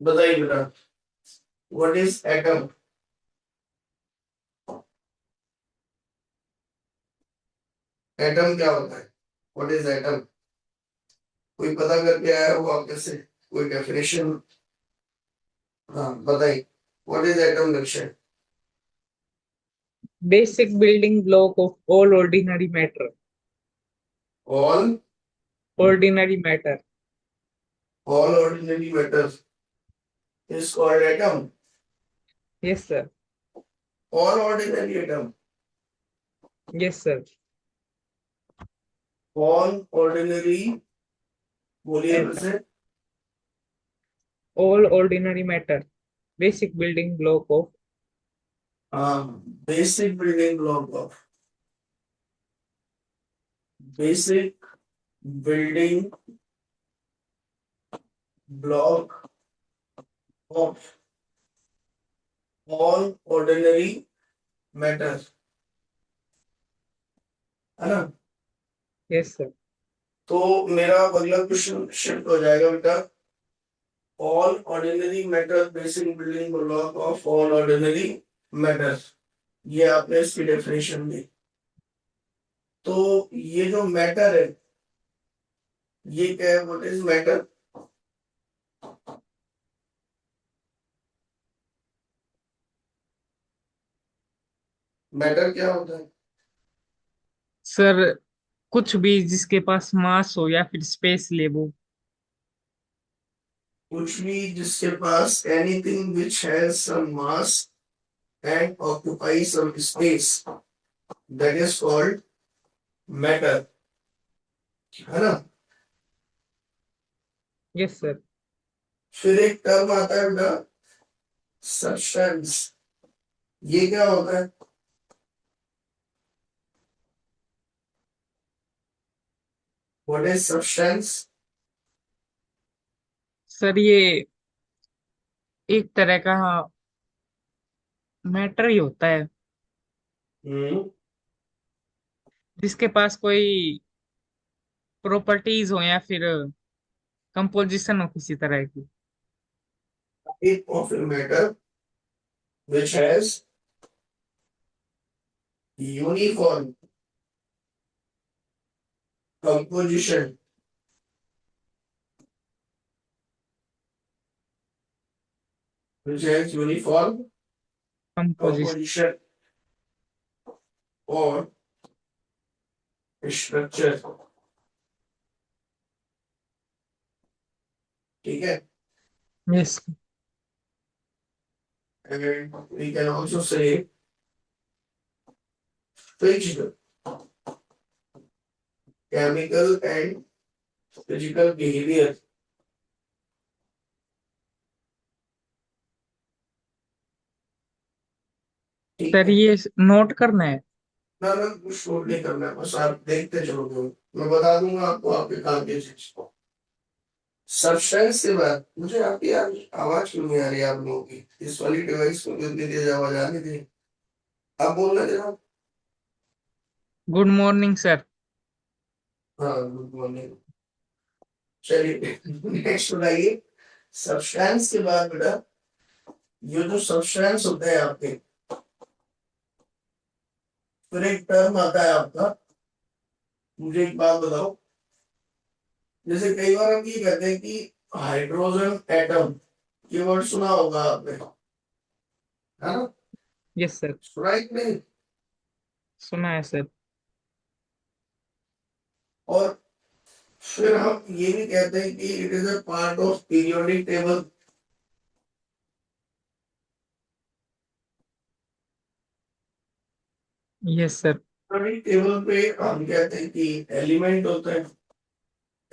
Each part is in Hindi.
बताइए बेटा, व्हाट इज एटम? एटम क्या होता है? What is atom? कोई पता करके आया हो आपके से? कोई डेफिनेशन? हाँ बताइए, व्हाट इज एटम लक्ष्य? Basic building block of all ordinary matter. All Ordinary matter. All ordinary matter is called atom. Yes, sir. All ordinary atom. Yes, sir. All ordinary, बोलिए फिर Atom. से। All ordinary matter. Basic building block of. हाँ, basic building block of, basic building block of all ordinary matter, है ना? Yes, sir. तो मेरा अगला क्वेश्चन शिफ्ट हो जाएगा बेटा, all ordinary matter basic building block of all ordinary matter. ये आपने इसकी डेफिनेशन दी। तो ये जो मैटर है, ये क्या है? What is matter? मैटर क्या होता है? सर, कुछ भी जिसके पास मास हो या फिर स्पेस ले वो। कुछ भी जिसके पास, anything which has some mass and occupy some space, that is called matter, है ना? Yes sir. फिर एक टर्म आता है बेटा, सब्सटेंस। ये क्या होता है? What is substance? सर ये एक तरह का मैटर ही होता है हम्म, जिसके पास कोई प्रॉपर्टीज हो या फिर कंपोजिशन हो किसी तरह की। type of a matter which has uniform composition, which has uniform composition. composition or structure। ठीक है? Yes. And we can also say fixed chemical and physical behavior। ठीक सर है? ये नोट करना है। ना ना, कुछ शोर नहीं करना है, बस आप देखते चलोगे, मैं बता दूंगा आपको आपके काम की चीज। सब्सटेंस के बाद मुझे आपकी यार आवाज क्यों नहीं आ रही आप लोगों की? इस वाली डिवाइस को क्यों इतनी तेज आवाज आ रही थी? आप बोलना जरा। Good morning sir. हाँ गुड मॉर्निंग। चलिए नेक्स्ट बताइए। सब्सटेंस के बाद बेटा, ये जो सब्सटेंस होते हैं आपके, फिर एक टर्म आता है आपका। मुझे एक बात बताओ, जैसे कई बार हम ये कहते हैं कि हाइड्रोजन एटम, ये वर्ड सुना होगा आपने, है ना? Yes sir. सुना है कि नहीं? सुना है सर। और फिर हम ये भी कहते हैं कि it is a part of periodic table. Yes sir. Periodic table पे हम कहते हैं कि एलिमेंट होता है,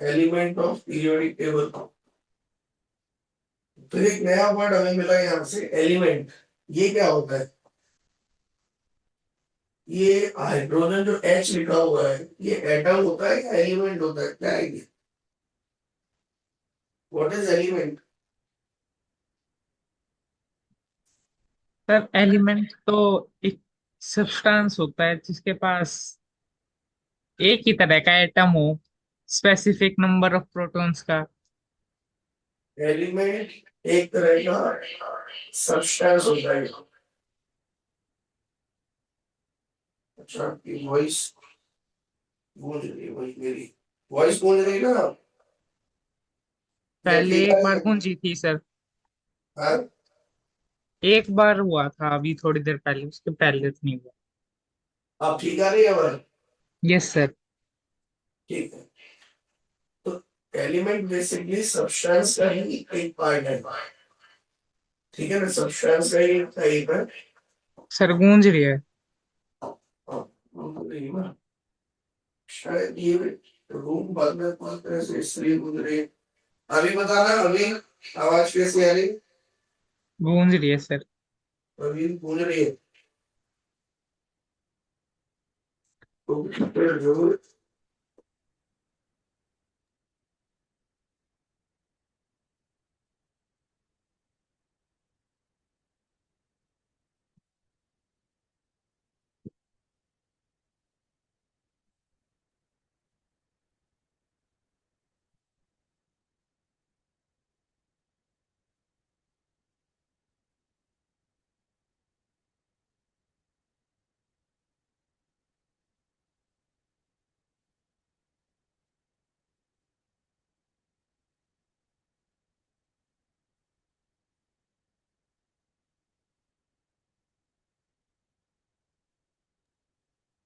एलिमेंट ऑफ पीरियोडिक टेबल। फिर एक नया वर्ड हमें मिला यहाँ से, एलिमेंट। ये क्या होता है? ये हाइड्रोजन जो एच लिखा हुआ है, ये एटम होता है या एलिमेंट होता है? क्या है ये? What is element? Sir element तो एक सब्सटेंस होता है जिसके पास एक ही तरह का एटम हो, स्पेसिफिक नंबर ऑफ प्रोटॉन्स का। एलिमेंट एक तरह का सब्सटेंस होता है। अच्छा, आपकी वॉइस गूंज रही है, वही मेरी वॉइस गूंज रही है ना, या पहले ठीक आ एक रही बार है? गूंजी थी सर। हाँ? एक बार हुआ था अभी थोड़ी देर पहले, उसके पहले तो नहीं हुआ। आप ठीक आ रही है आवाज? Yes sir. ठीक है। तो एलिमेंट बेसिकली सब्सटेंस का ही एक पार्ट है, ठीक है ना, सब्सटेंस का ही एक टाइप है। सर गूंज रही है। हाँ, नहीं ना, शायद ये रूम बंद है पूरी तरह से इसलिए गूंज रही है। अभी बताना, अभी आवाज कैसी आ रही? गूंज रही है सर। अभी गूंज रही है। तो फिर जो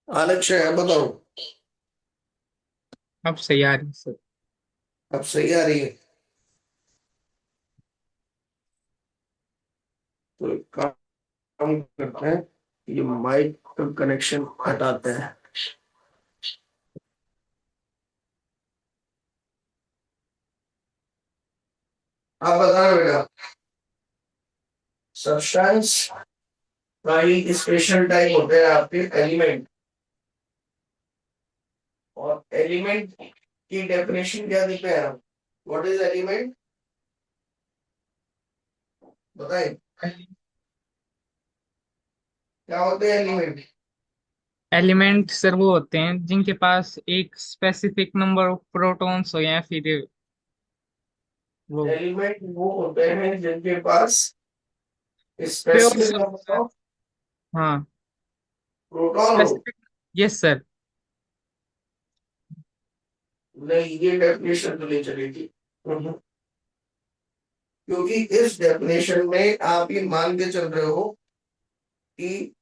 आलक है, बताओ। अब सही आ रही है सर। अब सही आ रही है? तो एक काम करते हैं, ये माइक का कनेक्शन हटाते हैं। आप बताना बेटा, सब्सटेंस का ही स्पेशल टाइप होते हैं आपके एलिमेंट, और एलिमेंट की डेफिनेशन क्या देते हैं हम? व्हाट इज एलिमेंट, बताएं क्या होते हैं एलिमेंट? एलिमेंट सर वो होते हैं जिनके पास एक स्पेसिफिक नंबर ऑफ प्रोटॉन्स हो या फिर वो एलिमेंट वो होते हैं जिनके पास pure specific solution. Number of हाँ। प्रोटॉन हो। स्पेसिफिक। Yes sir. नहीं, ये डेफिनेशन तो नहीं चलेगी। क्योंकि इस डेफिनेशन में आप ये मान के चल रहे हो कि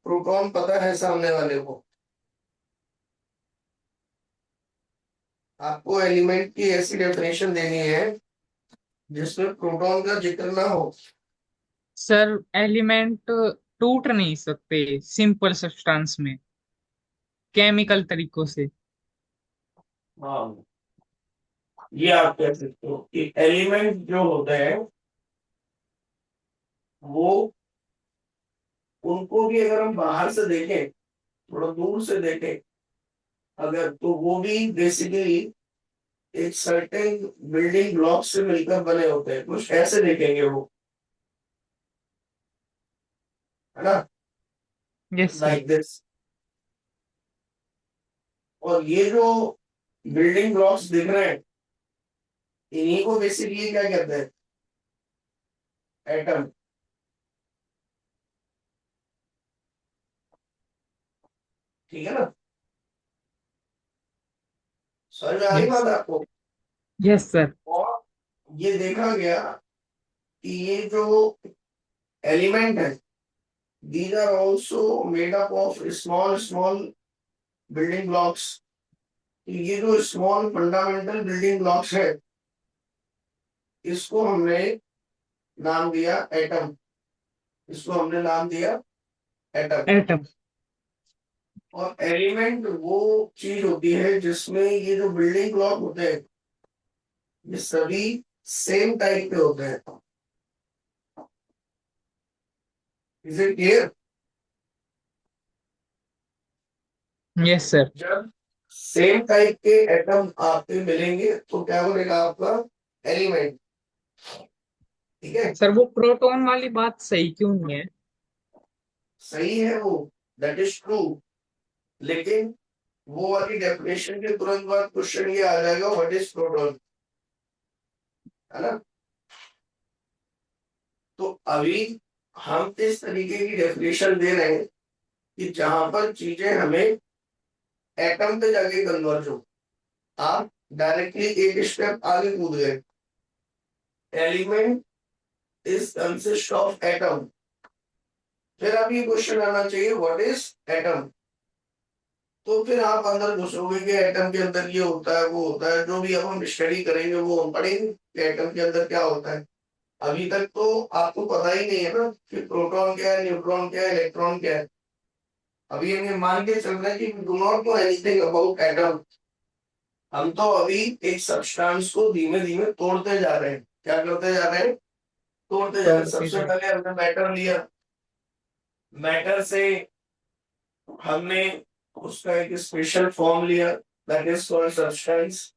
प्रोटॉन पता है सामने वाले को। आपको एलिमेंट की ऐसी डेफिनेशन देनी है जिसमें प्रोटॉन का जिक्र ना हो। सर एलिमेंट टूट नहीं सकते सिंपल सब्सटेंस में, केमिकल तरीकों से। हाँ, ये आप कह सकते हो कि एलिमेंट जो होते हैं वो, उनको भी अगर हम बाहर से देखें, थोड़ा दूर से देखें अगर, तो वो भी बेसिकली एक सर्टेन बिल्डिंग ब्लॉक से मिलकर बने होते हैं, कुछ ऐसे देखेंगे वो, है ना, यस सर। Like this. और ये जो बिल्डिंग ब्लॉक्स दिख रहे हैं, इन्हीं को बेसिकली क्या कहते हैं? एटम। ठीक है ना, समझ में आ रही यस। बात आपको? Yes sir. और ये देखा गया कि ये जो एलिमेंट है, these are also made up of small small building blocks। ये जो स्मॉल फंडामेंटल बिल्डिंग ब्लॉक्स है, इसको हमने नाम दिया एटम। इसको हमने नाम दिया एटम। एटम। और एलिमेंट वो चीज होती है जिसमें ये जो बिल्डिंग ब्लॉक होते हैं, ये सभी सेम टाइप के होते हैं। Is it clear? Yes sir. जब सेम टाइप के एटम आपके मिलेंगे तो क्या बनेगा आपका? एलिमेंट। ठीक है, सर वो प्रोटॉन वाली बात सही क्यों नहीं है? सही है वो, दैट इज ट्रू। लेकिन वो वाली डेफिनेशन के तुरंत बाद क्वेश्चन ये आ जाएगा, व्हाट इज प्रोटॉन, है ना। तो अभी हम इस तरीके की डेफिनेशन दे रहे हैं कि जहां पर चीजें हमें एटम पे जाके कन्वर्ज हो। आप डायरेक्टली एक स्टेप आगे कूद गए। Element is consist of atom. फिर अब ये क्वेश्चन आना चाहिए व्हाट इज एटम। तो फिर आप अंदर घुसोगे कि एटम के अंदर ये होता है वो होता है, जो भी अब हम स्टडी करेंगे वो हम पढ़ेंगे कि एटम के अंदर क्या होता है। अभी तक तो आपको पता ही नहीं है ना कि प्रोटॉन क्या है, न्यूट्रॉन क्या है, इलेक्ट्रॉन क्या है। अभी हम ये मान के चल रहे हैं कि do not know anything about atom. हम तो अभी एक सब्सटेंस को धीमे धीमे तोड़ते जा रहे हैं। क्या करते जा रहे हैं? तोड़ते जा रहे हैं। तोड़ते सबसे जा। पहले हमने मैटर लिया। मैटर से हमने उसका एक स्पेशल फॉर्म लिया, दैट इज कॉल्ड सब्सटेंस।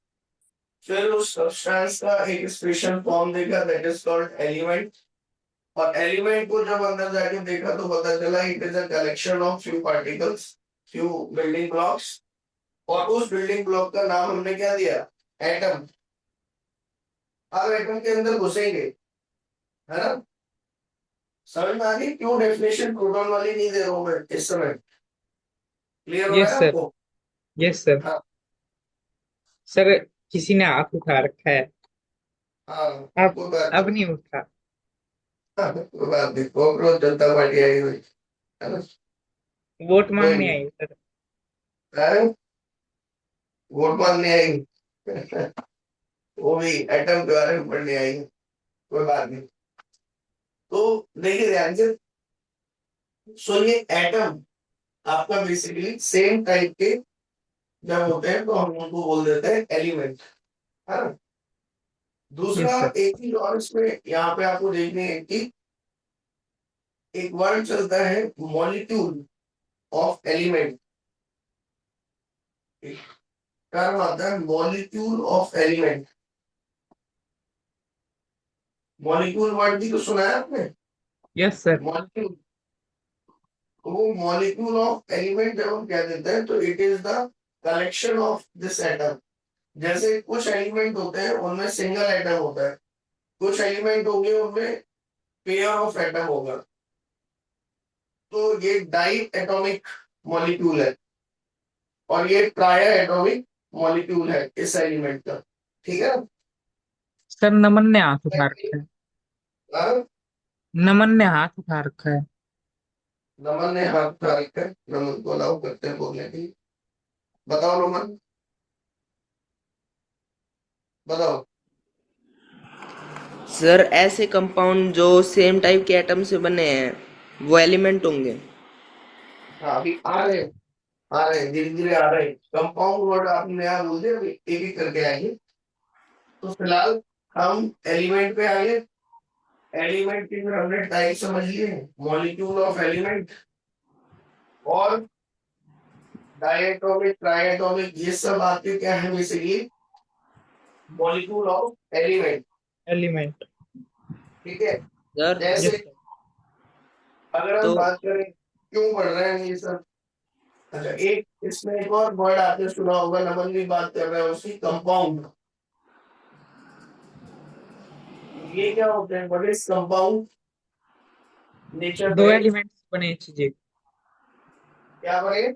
फिर उस सब्सटेंस का एक स्पेशल फॉर्म देखा, दैट इज कॉल्ड एलिमेंट। और एलिमेंट को जब अंदर जाके देखा तो पता चला it is a collection of few particles, few building blocks. और उस बिल्डिंग ब्लॉक का नाम हमने क्या दिया? एटम। अब एटम के अंदर घुसेंगे, है ना? समझ में आ गई क्यों डेफिनेशन प्रोटॉन वाली नहीं दे रहा हूं मैं इस समय? क्लियर हो रहा यस है सर। आपको? Yes sir. हाँ। सर किसी ने हाथ उठा रखा है। हाँ। अब कोई बात अब नहीं। नहीं उठा। हाँ, कोई बात नहीं, कॉकरोच जनता पार्टी आई हुई है ना। वोट कोई मांगने नहीं। आई सर। हैं? वोट मांगने आई? वो भी एटम के बारे में पढ़ने आई। कोई बात नहीं। तो देखिए ध्यान से। सो ये एटम आपका बेसिकली सेम टाइप के जब होते हैं तो हम उनको बोल देते हैं एलिमेंट, है ना। दूसरा यस सर। एक चीज और इसमें यहाँ पे आपको देखनी है कि एक वर्ड चलता है मॉलिक्यूल ऑफ एलिमेंट। टर्म आता है molecule of element. Molecule word भी तो सुना है आपने? Yes sir. मॉलिक्यूल। तो वो मॉलिक्यूल ऑफ एलिमेंट जब हम कह देते हैं तो it is the collection of this atom. जैसे कुछ एलिमेंट होते हैं उनमें सिंगल एटम होता है, कुछ एलिमेंट होंगे उनमें पेयर ऑफ एटम होगा। तो ये डाई एटॉमिक मॉलिक्यूल है और ये ट्राई एटॉमिक मॉलिक्यूल है इस एलिमेंट का। ठीक है। सर नमन ने हाथ उठा रखा है। हाँ? नमन ने हाथ उठा रखा है। नमन ने हाथ उठा रखा है। नमन को अलाउ करते हैं बोलने के लिए। बताओ नमन, बताओ। सर ऐसे कंपाउंड जो सेम टाइप के एटम से बने हैं वो एलिमेंट होंगे। हाँ अभी आ रहे हैं धीरे धीरे आ रहे हैं। कंपाउंड वर्ड आपने नया बोल दिया, अभी एक एक करके आएंगे। तो फिलहाल हम एलिमेंट पे आए। एलिमेंट की फिर हमने टाइप समझ लिए, मॉलिक्यूल ऑफ एलिमेंट और डायटोमिक ट्राइएटोमिक, ये सब आपके क्या है basically molecule of element. Element. ठीक है। सर जैसे यस सर। अगर हम तो बात करें क्यों पढ़ रहे हैं ये सब। अच्छा, एक इसमें एक और वर्ड आपने सुना होगा, नमन भी बात कर रहे हैं उसकी, कंपाउंड। ये क्या होते हैं? What is compound? नेचर दो में एलिमेंट से बने चीजें। क्या बने?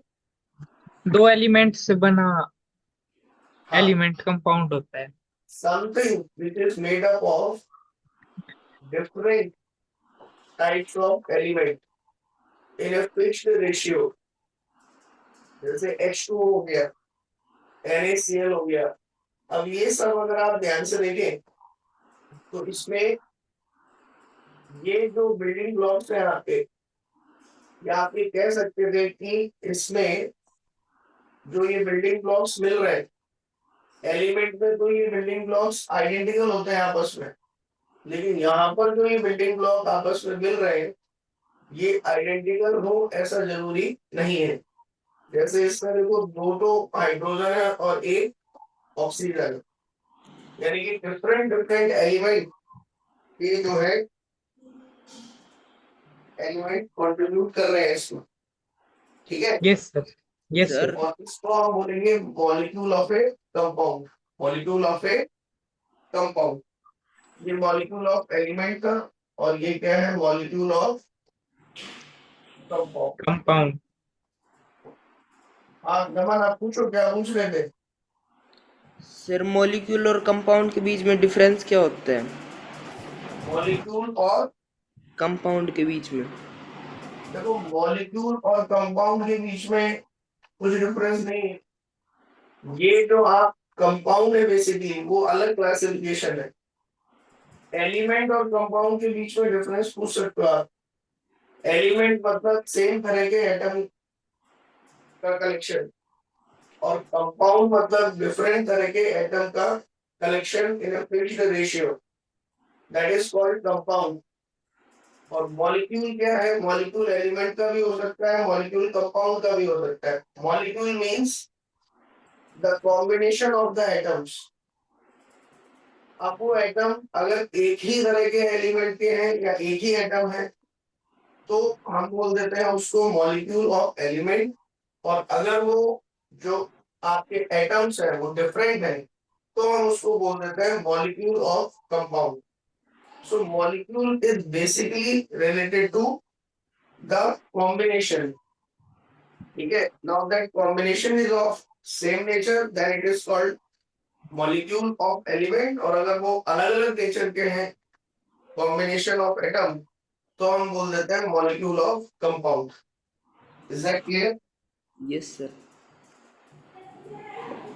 दो एलिमेंट से बना हाँ, एलिमेंट कंपाउंड होता है। Something which is made up of different types of element in a fixed ratio. जैसे H2O हो गया, NaCl हो गया। अब ये सब अगर आप ध्यान से देखें तो इसमें ये जो बिल्डिंग ब्लॉक्स हैं आपके, या आप ये कह सकते थे कि इसमें जो ये बिल्डिंग ब्लॉक्स मिल रहे हैं एलिमेंट में, तो ये बिल्डिंग ब्लॉक्स आइडेंटिकल होते हैं आपस में। लेकिन यहाँ पर जो ये बिल्डिंग ब्लॉक आपस में मिल रहे हैं ये आइडेंटिकल हो ऐसा जरूरी नहीं है। जैसे इसमें देखो दो तो हाइड्रोजन है और एक ऑक्सीजन है, यानी कि डिफरेंट डिफरेंट एलिमेंट ये जो है एलिमेंट कंट्रीब्यूट कर रहे हैं इसमें। ठीक है। Yes sir. Yes sir. Sir और इसको हम बोलेंगे molecule of A compound. Molecule of A compound, ये मॉलिक्यूल ऑफ एलिमेंट का और ये क्या है, मॉलिक्यूल ऑफ कंपाउंड। कंपाउंड। हाँ नमन, आप पूछो, क्या पूछ रहे थे? सर मॉलिक्यूल और कंपाउंड के बीच में डिफरेंस क्या होता है? मॉलिक्यूल और, कंपाउंड के बीच में। देखो मॉलिक्यूल और कंपाउंड के बीच में कुछ डिफरेंस नहीं है। ये जो आप कंपाउंड है बेसिकली वो अलग क्लासिफिकेशन है। एलिमेंट और कंपाउंड के बीच में डिफरेंस पूछ सकते हो आप। एलिमेंट मतलब सेम तरह के एटम का कलेक्शन, और कंपाउंड मतलब डिफरेंट तरह के एटम का collection in a fixed ratio, that is called compound. और मॉलिक्यूल क्या है, मॉलिक्यूल एलिमेंट का भी हो सकता है, मॉलिक्यूल कंपाउंड का भी हो सकता है। Molecule means the combination of the atoms. अब वो एटम अगर एक ही तरह के एलिमेंट के हैं या एक ही एटम है तो हम बोल देते हैं उसको मॉलिक्यूल ऑफ एलिमेंट। और अगर वो जो आपके एटम्स हैं वो डिफरेंट है तो हम उसको बोल देते हैं molecule of compound. So molecule is basically related to the combination. ठीक है, now that combination is of same nature then it is called molecule of element. और अगर वो अलग अलग नेचर के हैं, कॉम्बिनेशन ऑफ एटम, तो हम बोल देते हैं molecule of compound. Is that clear? Yes sir.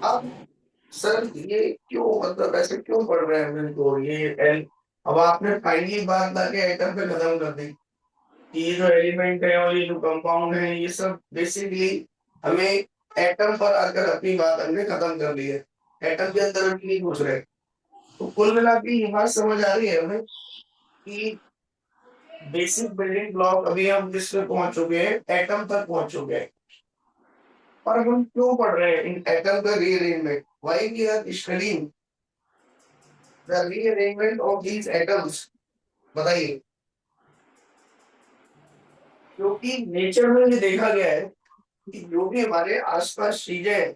अब सर ये क्यों, मतलब ऐसे क्यों पढ़ रहे हैं मेरे को ये एल? अब आपने फाइनली बात आके एटम पे खत्म कर दी कि ये जो एलिमेंट है और ये जो कंपाउंड है ये सब बेसिकली हमें एटम पर आकर अपनी बात हमने खत्म कर ली है। एटम के अंदर हम नहीं घुस रहे। तो कुल मिला के ये बात समझ आ रही है हमें कि बेसिक बिल्डिंग ब्लॉक अभी हम किस पे पहुंच चुके हैं, एटम तक पहुंच चुके हैं। और हम क्यों पढ़ रहे हैं इन एटम का rearrangement? Why we are studying the rearrangement of these atoms? बताइए। क्योंकि नेचर में ये देखा गया है कि जो भी हमारे आसपास चीजें हैं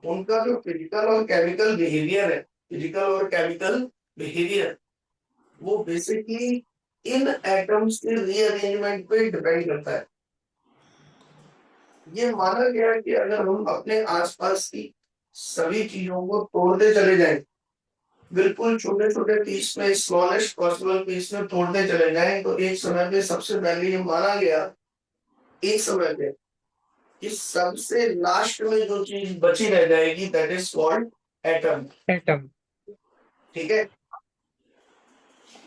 उनका जो फिजिकल और केमिकल बिहेवियर है, फिजिकल और केमिकल बिहेवियर, वो बेसिकली इन एटम्स के रीअरेंजमेंट पे डिपेंड करता है। ये माना गया है कि अगर हम अपने आसपास की सभी चीजों को तोड़ते चले जाएं, बिल्कुल छोटे छोटे पीस में, स्मॉलेस्ट पॉसिबल पीस में तोड़ते चले जाएं, तो एक समय पे सबसे पहले ये माना गया, एक समय पे, कि सबसे लास्ट में जो चीज बची रह जाएगी that is called atom. Atom. ठीक है,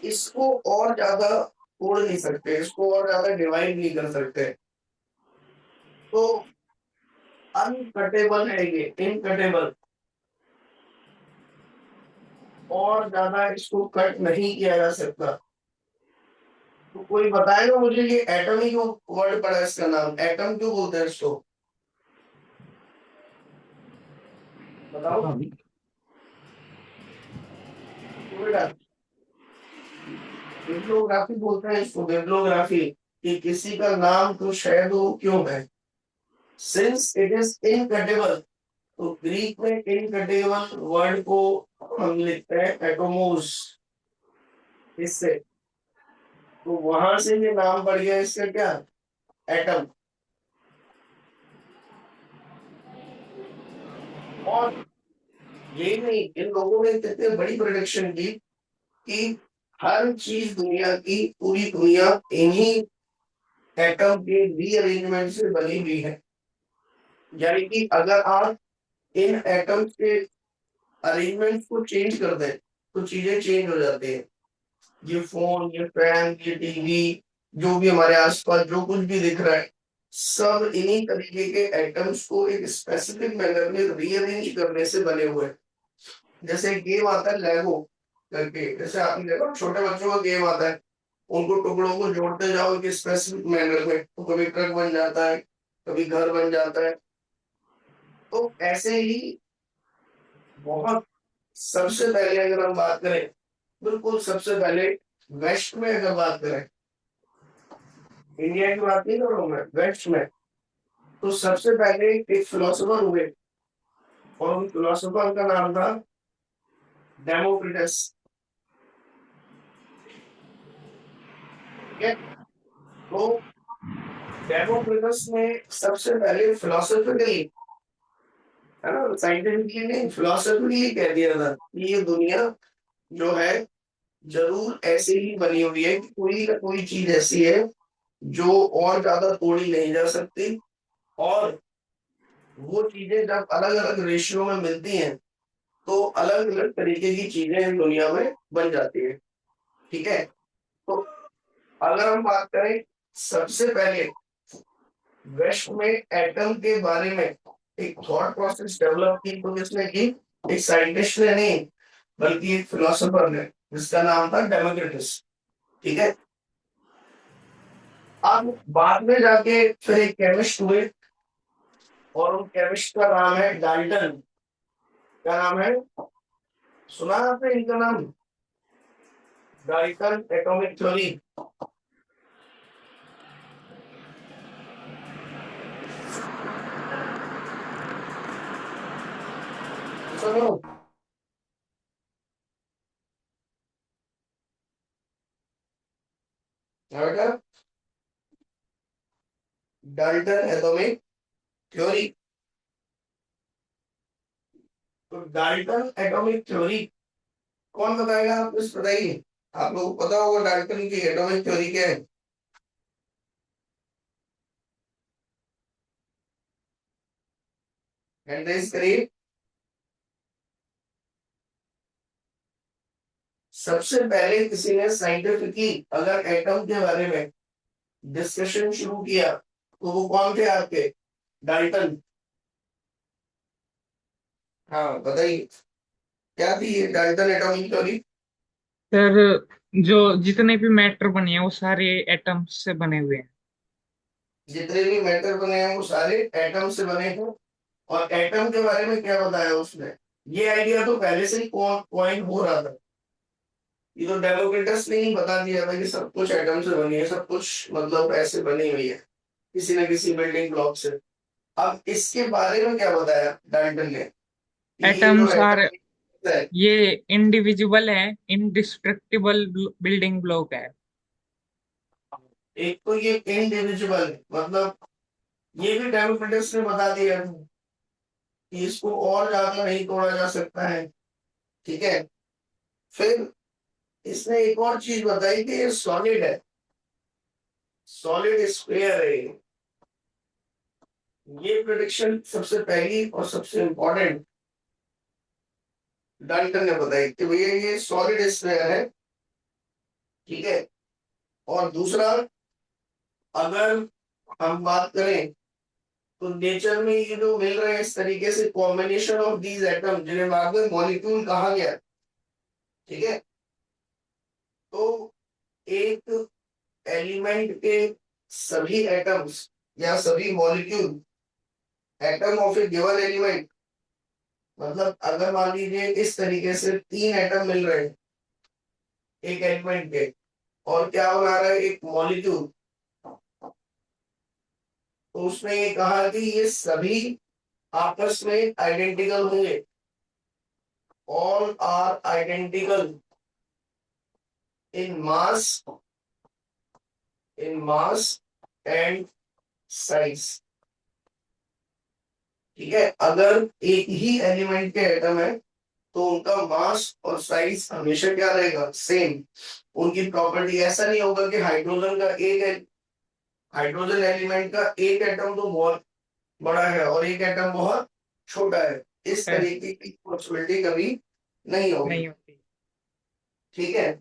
इसको और ज्यादा तोड़ नहीं सकते, इसको और ज्यादा डिवाइड नहीं कर सकते। तो अनकटेबल है ये, इनकटेबल। और ज्यादा इसको कट नहीं किया जा सकता। तो कोई बताएगा मुझे ये एटम ही क्यों वर्ड पड़ा है, इसका नाम एटम क्यों बोलते हैं इसको? बताओ तो बेटा। बिब्लियोग्राफी बोलते हैं इसको, बिब्लियोग्राफी, कि किसी का नाम तो शायद वो क्यों है, सिंस इट इज इनकटेबल। तो ग्रीक में इनकटेबल वर्ड को हम लिखते हैं एटोमोस, इससे। तो वहां से ये नाम पड़ गया इसका, क्या, एटम। और यही नहीं, इन लोगों ने कितनी बड़ी प्रोडक्शन की कि हर चीज दुनिया की, पूरी दुनिया इन्हीं एटम के रीअरेंजमेंट से बनी हुई है। यानी कि अगर आप इन एटम्स के अरेंजमेंट को चेंज कर दें तो चीजें चेंज हो जाती हैं। ये फोन, ये फैन, ये टीवी, जो भी हमारे आसपास जो कुछ भी दिख रहा है, सब इन्हीं तरीके के एटम्स को एक स्पेसिफिक मैनर में रीअरेंज करने से बने हुए हैं। जैसे गेम आता है लेगो करके, जैसे आपने देखा छोटे बच्चों का गेम आता है, उनको टुकड़ों को जोड़ते जाओ एक स्पेसिफिक मैनर में, तो कभी ट्रक बन जाता है, कभी घर बन जाता है। तो ऐसे ही बहुत, सबसे पहले अगर हम बात करें, बिल्कुल सबसे पहले वेस्ट में अगर बात करें, इंडिया की बात नहीं कर रहा हूं मैं, वेस्ट में, तो सबसे पहले एक फिलोसोफर हुए और उन फिलोसोफर का नाम था डेमोक्रिटस। ठीक है। तो डेमोक्रिटस ने सबसे पहले फिलोसफिकली, है ना, साइंटिफिकली नहीं, फिलोसफिकली कह दिया था कि ये दुनिया जो है जरूर ऐसे ही बनी हुई है कि कोई ना कोई चीज ऐसी है जो और ज्यादा तोड़ी नहीं जा सकती, और वो चीजें जब अलग अलग रेशियो में मिलती हैं तो अलग अलग तरीके की चीजें दुनिया में बन जाती है। ठीक है। तो अगर हम बात करें, सबसे पहले विश्व में एटम के बारे में एक थॉट प्रोसेस डेवलप की तो किसने की? एक साइंटिस्ट ने नहीं, बल्कि एक फिलोसोफर ने, जिसका नाम था डेमोक्रिटस। ठीक है। अब बाद में जाके फिर एक केमिस्ट हुए, और उन केमिस्ट का नाम है डाल्टन। क्या नाम है? सुना आपने इनका नाम? Dalton atomic theory. सुनो। क्या बेटा? Dalton atomic theory. तो डाल्टन एटॉमिक थ्योरी कौन बताएगा? आप कुछ बताइए। आप लोगों को पता होगा डाल्टन की एटॉमिक थ्योरी क्या है? हैंड रेज करिए। सबसे पहले किसी ने साइंटिफिकली अगर एटम के बारे में डिस्कशन शुरू किया तो वो कौन थे आपके? डाल्टन। हाँ बताइए, क्या थी ये डाल्टन एटॉमिक थ्योरी? सर, जो जितने भी मैटर बने हैं वो सारे एटम्स से बने हुए हैं। जितने भी मैटर बने हैं वो सारे एटम से बने हैं। और एटम के बारे में क्या बताया उसने? ये आइडिया तो पहले से ही पॉइंट हो रहा था। ये तो डेमोक्रिटस ने ही बता दिया था कि सब कुछ एटम से बनी है, सब कुछ मतलब ऐसे बनी हुई है किसी न किसी बिल्डिंग ब्लॉक से। अब इसके बारे में क्या बताया डाल्टन ने? कि ये जो एटम्स आर, एटम है, ये इंडिविजुअल है, इनडिस्ट्रक्टिबल बिल्डिंग ब्लॉक है। एक तो ये इनडिविजिबल, मतलब ये भी डेमोक्रिटस ने बता दिया कि इसको और ज्यादा नहीं तोड़ा जा सकता है। ठीक है। फिर इसने एक और चीज बताई कि ये सॉलिड है, सॉलिड स्फीयर है। ये प्रिडिक्शन सबसे पहली और सबसे इंपॉर्टेंट डाल्टन ने बताई कि भैया ये सॉलिड स्फीयर है। ठीक है। और दूसरा, अगर हम बात करें तो नेचर में ये जो मिल रहे हैं इस तरीके से कॉम्बिनेशन ऑफ दीज एटम, जिन्हें बाद में मॉलिक्यूल कहा गया। ठीक है। तो एक एलिमेंट के सभी एटम्स या सभी molecule, atom of A given element, मतलब अगर मान लीजिए इस तरीके से तीन एटम मिल रहे हैं एक एलिमेंट के, और क्या बना रहा है? एक मॉलिक्यूल। तो उसने ये कहा कि ये सभी आपस में आइडेंटिकल होंगे, all are identical in mass, in mass and size. ठीक है। अगर एक ही एलिमेंट के एटम है तो उनका मास और साइज हमेशा क्या रहेगा? सेम। उनकी प्रॉपर्टी ऐसा नहीं होगा कि हाइड्रोजन एलिमेंट का एक एटम तो बहुत बड़ा है और एक एटम बहुत छोटा है। इस है, तरीके की पॉसिबिलिटी कभी नहीं होगी। नहीं होती। ठीक है।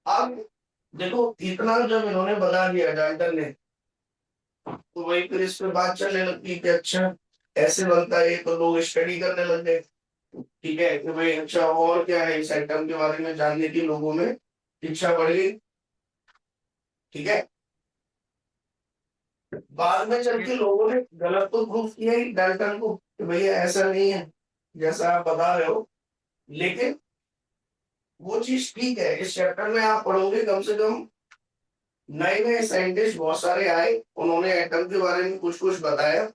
अब देखो, इतना जब इन्होंने बता दिया डाल्टन ने, तो वही फिर इस पे बात चलने लगी कि अच्छा ऐसे बनता है, तो लोग स्टडी करने लग गए। ठीक है कि भाई अच्छा और क्या है इस एटम के बारे में जानने की लोगों में इच्छा बढ़ गई। ठीक है। बाद में चल के लोगों ने गलत तो प्रूफ किया ही डाल्टन को कि भैया ऐसा नहीं है जैसा आप बता रहे हो। लेकिन वो चीज ठीक है, इस चैप्टर में आप पढ़ोगे कम से कम नए नए साइंटिस्ट बहुत सारे आए, उन्होंने एटम के बारे में कुछ कुछ बताया,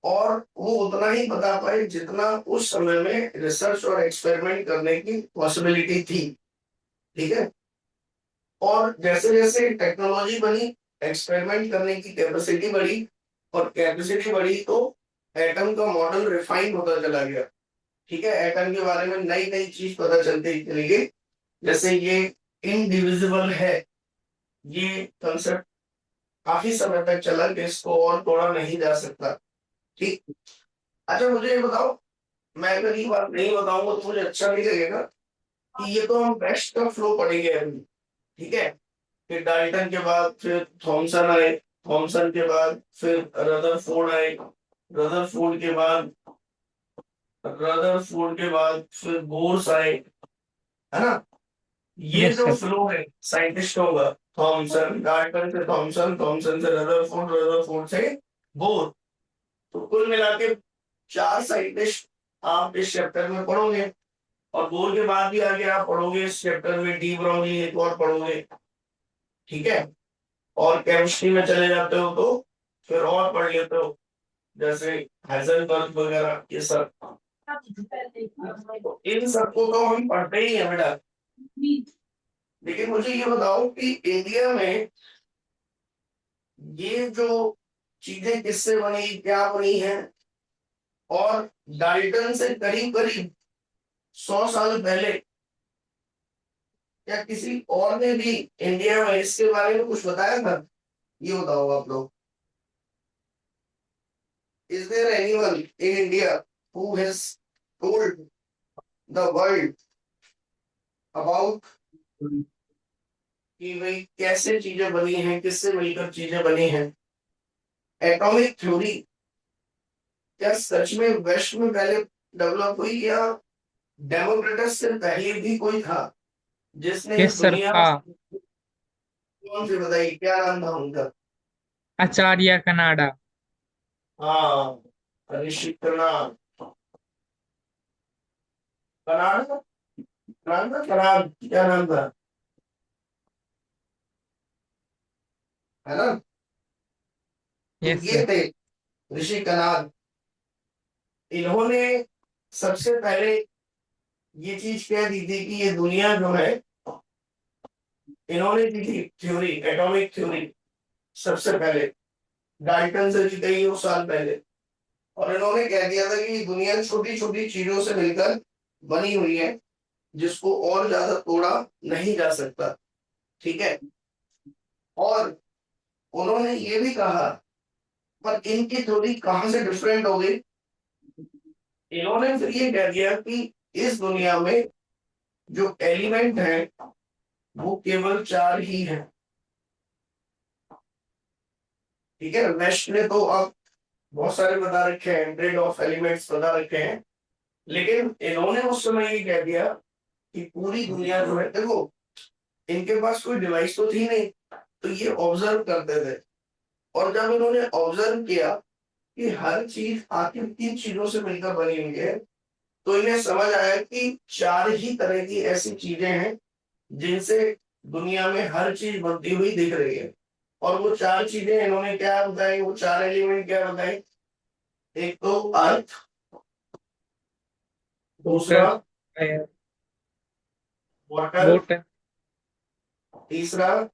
और वो उतना ही बता पाए जितना उस समय में रिसर्च और एक्सपेरिमेंट करने की पॉसिबिलिटी थी। ठीक है। और जैसे जैसे टेक्नोलॉजी बनी, एक्सपेरिमेंट करने की कैपेसिटी बढ़ी, और कैपेसिटी बढ़ी तो एटम का मॉडल रिफाइन होता चला गया। ठीक है, एटम के बारे में नई नई चीज पता चलती चली गई। जैसे ये इनडिविजिबल है, ये कंसेप्ट काफी समय तक चला कि इसको और तोड़ा नहीं जा सकता। ठीक। अच्छा मुझे ये बताओ, मैं अगर ये बात नहीं बताऊंगा तो मुझे अच्छा नहीं लगेगा कि ये तो हम बेस्ट का फ्लो पढ़ेंगे अभी। ठीक है, फिर डाल्टन के बाद फिर थॉमसन आए, थॉमसन के बाद फिर रदरफोर्ड आए, रदरफोर्ड के बाद रदरफोर्ड के बाद फिर बोर्स आए, है ना। ये यस जो सर। फ्लो है साइंटिस्टों का, थॉमसन, डाल्टन से थॉमसन, थॉमसन से रदरफोर्ड, रदरफोर्ड से बोर, तो कुल मिला के 4 साइंटिस्ट आप इस चैप्टर में पढ़ोगे। और बोर के बाद भी आगे आप पढ़ोगे इस चैप्टर में डी ब्रोगली एक और पढ़ोगे। ठीक है, और केमिस्ट्री में चले जाते हो तो फिर और पढ़ लेते हो, जैसे हाइजेनबर्ग वगैरह ये सब। तो इन सबको तो हम पढ़ते ही हैं बेटा। लेकिन मुझे ये बताओ कि इंडिया में ये जो चीजें किससे बनी, क्या बनी है, और डाल्टन से करीब करीब 100 साल पहले क्या किसी और ने भी इंडिया में इसके बारे में कुछ बताया था? ये बताओ आप लोग। Is there anyone in India who has told the world about कि भाई कैसे चीजें बनी हैं, किससे मिलकर चीजें बनी हैं? एटॉमिक थ्योरी क्या सच में वेस्ट में पहले डेवलप हुई, या डेमोक्रिटस से पहले भी कोई था जिसने यस सर दुनिया था। कौन सी बताई, क्या नाम था उनका? आचार्य कनाडा। हाँ, ऋषि कनाद, कनाड, नाम था कनाद, क्या नाम था, है ना। तो यस ये सर। थे ऋषि कनाद। इन्होंने सबसे पहले ये चीज कह दी थी कि ये दुनिया जो है, इन्होंने दी थी थ्योरी, एटॉमिक थ्योरी सबसे पहले, डाल्टन से भी कई साल पहले। और इन्होंने कह दिया था कि दुनिया छोटी छोटी चीजों से मिलकर बनी हुई है, जिसको और ज्यादा तोड़ा नहीं जा सकता। ठीक है, और उन्होंने ये भी कहा, पर इनकी थ्योरी कहाँ से डिफरेंट हो गई, इन्होंने फिर ये कह दिया कि इस दुनिया में जो एलिमेंट है वो केवल 4 ही है। ठीक है, वेस्ट ने तो अब बहुत सारे बता रखे हैं, 100 ऑफ एलिमेंट्स बता रखे हैं, लेकिन इन्होंने उस समय ये कह दिया कि पूरी दुनिया जो है, देखो इनके पास कोई डिवाइस तो थी नहीं, तो ये ऑब्जर्व करते थे। और जब इन्होंने ऑब्जर्व किया कि हर चीज आखिर किन चीजों से मिलकर बनी हुई है, तो इन्हें समझ आया कि 4 ही तरह की ऐसी चीजें हैं जिनसे दुनिया में हर चीज बनती हुई दिख रही है। और वो 4 चीजें इन्होंने क्या बताई, वो 4 एलिमेंट क्या बताई? एक तो अर्थ, दूसरा वोटर। फायर। Water, voter. तीसरा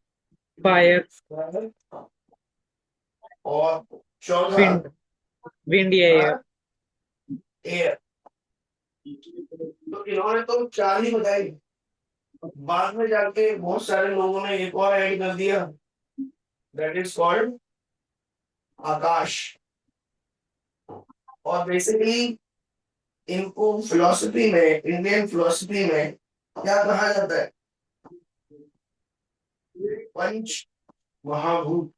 फायर। और चौथा विंड। Wind air. एयर। तो इन्होंने तो 4 ही बताई, बाद में जाके बहुत सारे लोगों ने एक और ऐड कर दिया, दैट इज कॉल्ड आकाश। और बेसिकली इनको फिलोसफी में, इंडियन फिलोसफी में क्या कहा जाता है? पंच महाभूत।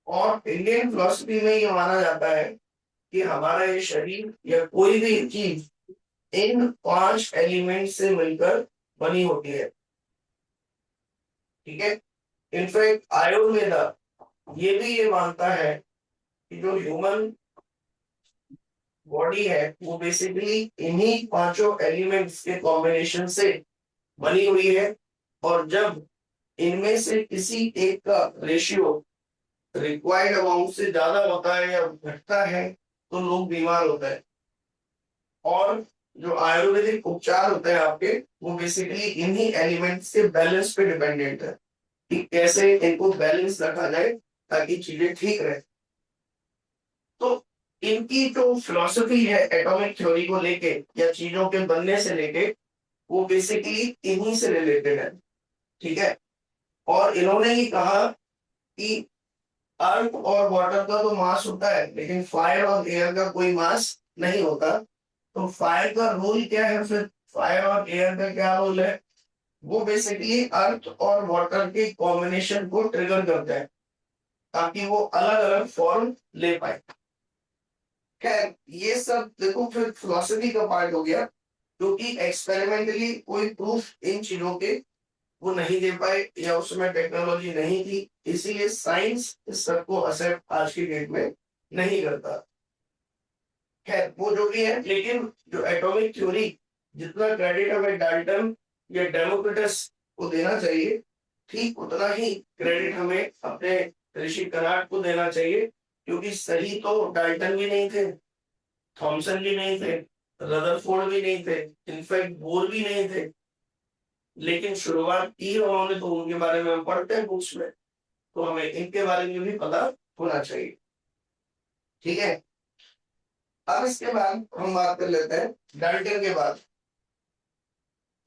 और इंडियन फिलोसफी में ये माना जाता है कि हमारा ये शरीर या कोई भी चीज इन 5 एलिमेंट से मिलकर बनी होती है। ठीक है, इनफैक्ट आयुर्वेदा ये भी ये मानता है कि जो ह्यूमन बॉडी है वो बेसिकली इन्हीं पांचों एलिमेंट्स के कॉम्बिनेशन से बनी हुई है। और जब इनमें से किसी एक का रेशियो रिक्वायर्ड अमाउंट से ज्यादा होता है या घटता है तो लोग बीमार होते हैं। और जो आयुर्वेदिक उपचार होते हैं आपके, वो बेसिकली इन्हीं एलिमेंट्स के बैलेंस पे डिपेंडेंट है कि कैसे इनको बैलेंस रखा जाए ताकि चीजें ठीक रहे। तो इनकी जो फिलॉसफी है एटॉमिक थ्योरी को लेके या चीजों के बनने से लेके, वो बेसिकली इन्हीं से रिलेटेड है। ठीक है। और इन्होंने ही कहा कि अर्थ और वाटर का तो मास होता है, लेकिन फायर और एयर का कोई मास नहीं होता। तो फायर का रोल क्या है फिर? फायर और एयर का क्या रोल है? वो बेसिकली अर्थ और वाटर के कॉम्बिनेशन को ट्रिगर करता है ताकि वो अलग अलग फॉर्म ले पाए। खैर, ये सब देखो फिर फिलोसफी का पार्ट हो गया, क्योंकि एक्सपेरिमेंटली कोई प्रूफ इन चीजों के वो नहीं दे पाए या उसमें टेक्नोलॉजी नहीं थी, इसीलिए साइंस इस सबको एक्सेप्ट आज की डेट में नहीं करता। खैर, वो जो भी है, लेकिन जो एटॉमिक थ्योरी, जितना क्रेडिट हमें डाल्टन या डेमोक्रिटस को देना चाहिए, ठीक उतना ही क्रेडिट हमें अपने ऋषि कनाट को देना चाहिए, क्योंकि सही तो डाल्टन भी नहीं थे, थॉमसन भी नहीं थे, रदरफोर्ड भी नहीं थे, इनफैक्ट बोर भी नहीं थे, लेकिन शुरुआत की उन्होंने, तो उनके बारे में हम पढ़ते हैं बुक्स में, तो हमें इनके बारे में भी पता होना चाहिए। ठीक है। अब इसके बाद हम बात कर लेते हैं डाल्टन के बाद।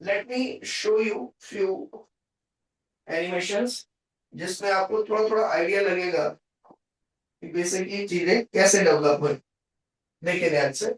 Late me show you few animations जिसमें आपको थोड़ा थोड़ा आइडिया लगेगा कि बेसिकली चीजें कैसे डेवलप हुई। देखिए ध्यान से।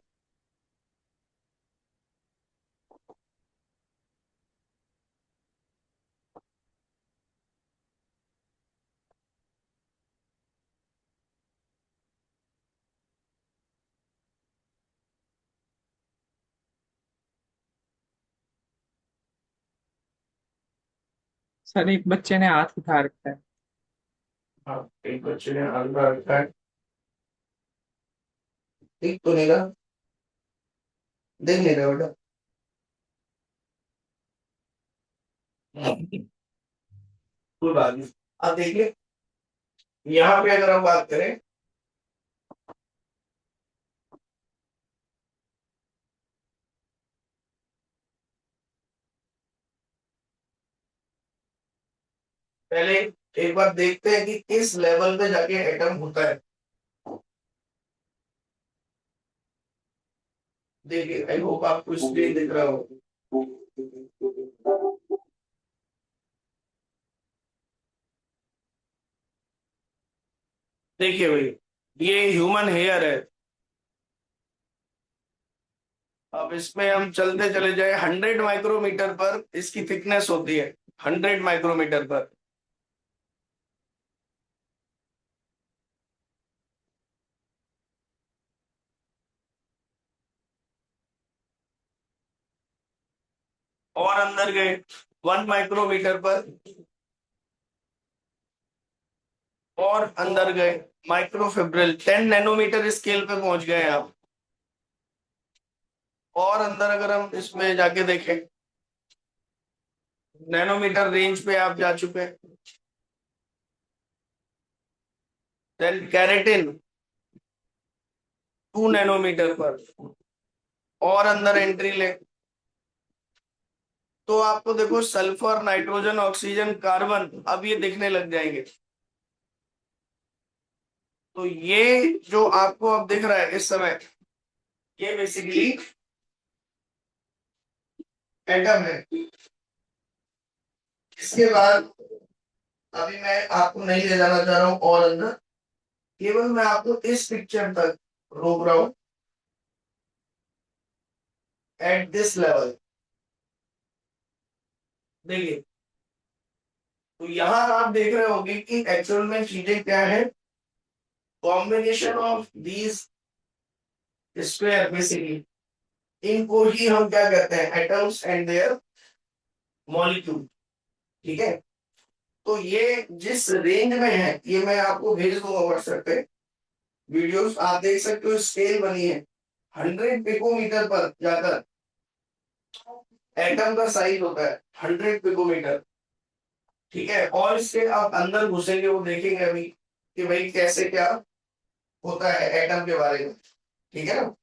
सर एक बच्चे ने हाथ उठा रखा है। हाँ, एक बच्चे ने आंध्रा रखा है, ठीक तो नहीं रहा, देख नहीं रहा बेटा। कोई बात नहीं। अब देखिए, यहाँ पे अगर हम बात करें, पहले एक बार देखते हैं कि किस लेवल पे जाके एटम होता है। देखिए, आई होप आपको स्क्रीन दिख रहा हो। देखिए भाई, ये ह्यूमन हेयर है। अब इसमें हम चलते चले जाए, 100 माइक्रोमीटर पर इसकी थिकनेस होती है, 100 माइक्रोमीटर पर। और अंदर गए 1 माइक्रोमीटर पर, और अंदर गए माइक्रोफिब्रिल 10 नैनोमीटर स्केल पे पहुंच गए आप। और अंदर अगर हम इसमें जाके देखें, नैनोमीटर रेंज पे आप जा चुके हैं। देन कैरेटिन 2 नैनोमीटर पर, और अंदर एंट्री ले तो आपको देखो सल्फर, नाइट्रोजन, ऑक्सीजन, कार्बन अब ये दिखने लग जाएंगे। तो ये जो आपको अब दिख रहा है इस समय, ये बेसिकली एटम है। इसके बाद अभी मैं आपको नहीं ले जाना चाह रहा हूं और अंदर, केवल मैं आपको इस पिक्चर तक रोक रहा हूं, एट दिस लेवल। देखिए, तो यहां आप देख रहे होंगे कि एक्चुअल में चीजें क्या है। Combination of these square basically, इनको ही हम क्या कहते हैं? Atoms and their molecule. ठीक है। तो ये जिस रेंज में है, ये मैं आपको भेज दूंगा व्हाट्सएप पे, वीडियोस आप देख सकते हो, स्केल बनी है। 100 पिकोमीटर पर जाकर एटम का साइज होता है, 100 पिकोमीटर। ठीक है। और इसके आप अंदर घुसेंगे, वो देखेंगे अभी कि भाई कैसे क्या होता है एटम के बारे में। ठीक है ना।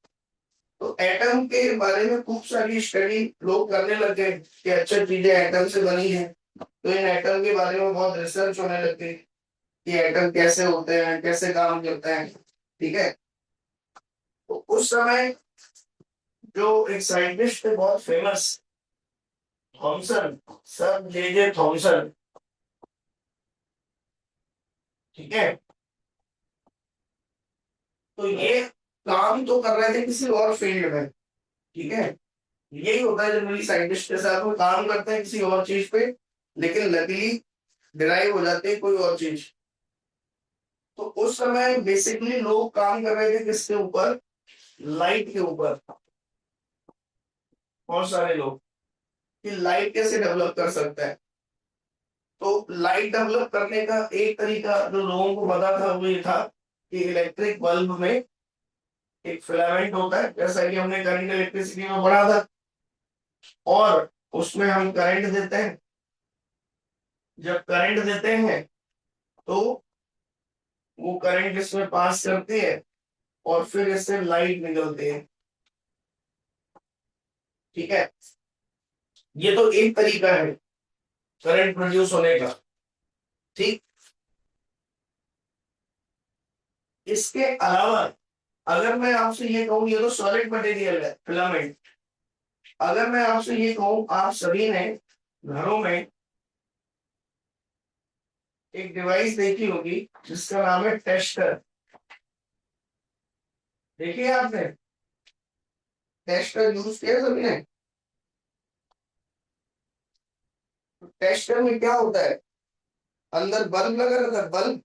तो एटम के बारे में खूब सारी स्टडी लोग करने लग गए कि अच्छा चीजें एटम से बनी है, तो इन एटम के बारे में बहुत रिसर्च होने लग गई कि एटम कैसे होते हैं, कैसे काम करते हैं। ठीक है, तो उस समय जो एक साइंटिस्ट थे बहुत famous, Thomson, sir J Thomson. ठीक है, तो ये काम तो कर रहे थे किसी और फील्ड में। ठीक है, यही होता है जनरली साइंटिस्ट के साथ, वो काम करते हैं किसी और चीज पे, लेकिन लकीली डिराइव हो जाती है कोई और चीज। तो उस समय बेसिकली लोग काम कर रहे थे किसके ऊपर, लाइट के ऊपर। बहुत सारे लोग कि लाइट कैसे डेवलप कर सकता है। तो लाइट डेवलप करने का एक तरीका जो लोगों को पता था वो ये था कि इलेक्ट्रिक बल्ब में एक फिलामेंट होता है, जैसा कि हमने करंट इलेक्ट्रिसिटी में पढ़ा था, और उसमें हम करंट देते हैं। जब करंट देते हैं तो वो करंट इसमें पास करती है और फिर इससे लाइट निकलती है। ठीक है, ये तो एक तरीका है करंट प्रोड्यूस होने का। ठीक, इसके अलावा अगर मैं आपसे ये कहूं, ये तो सॉलिड मटेरियल है फिलामेंट। अगर मैं आपसे ये कहूं, आप सभी ने घरों में एक डिवाइस देखी होगी जिसका नाम है टेस्टर। देखिए आपने टेस्टर यूज किया सभी ने। टेस्टर में क्या होता है, अंदर बल्ब लगा रहता है, बल्ब।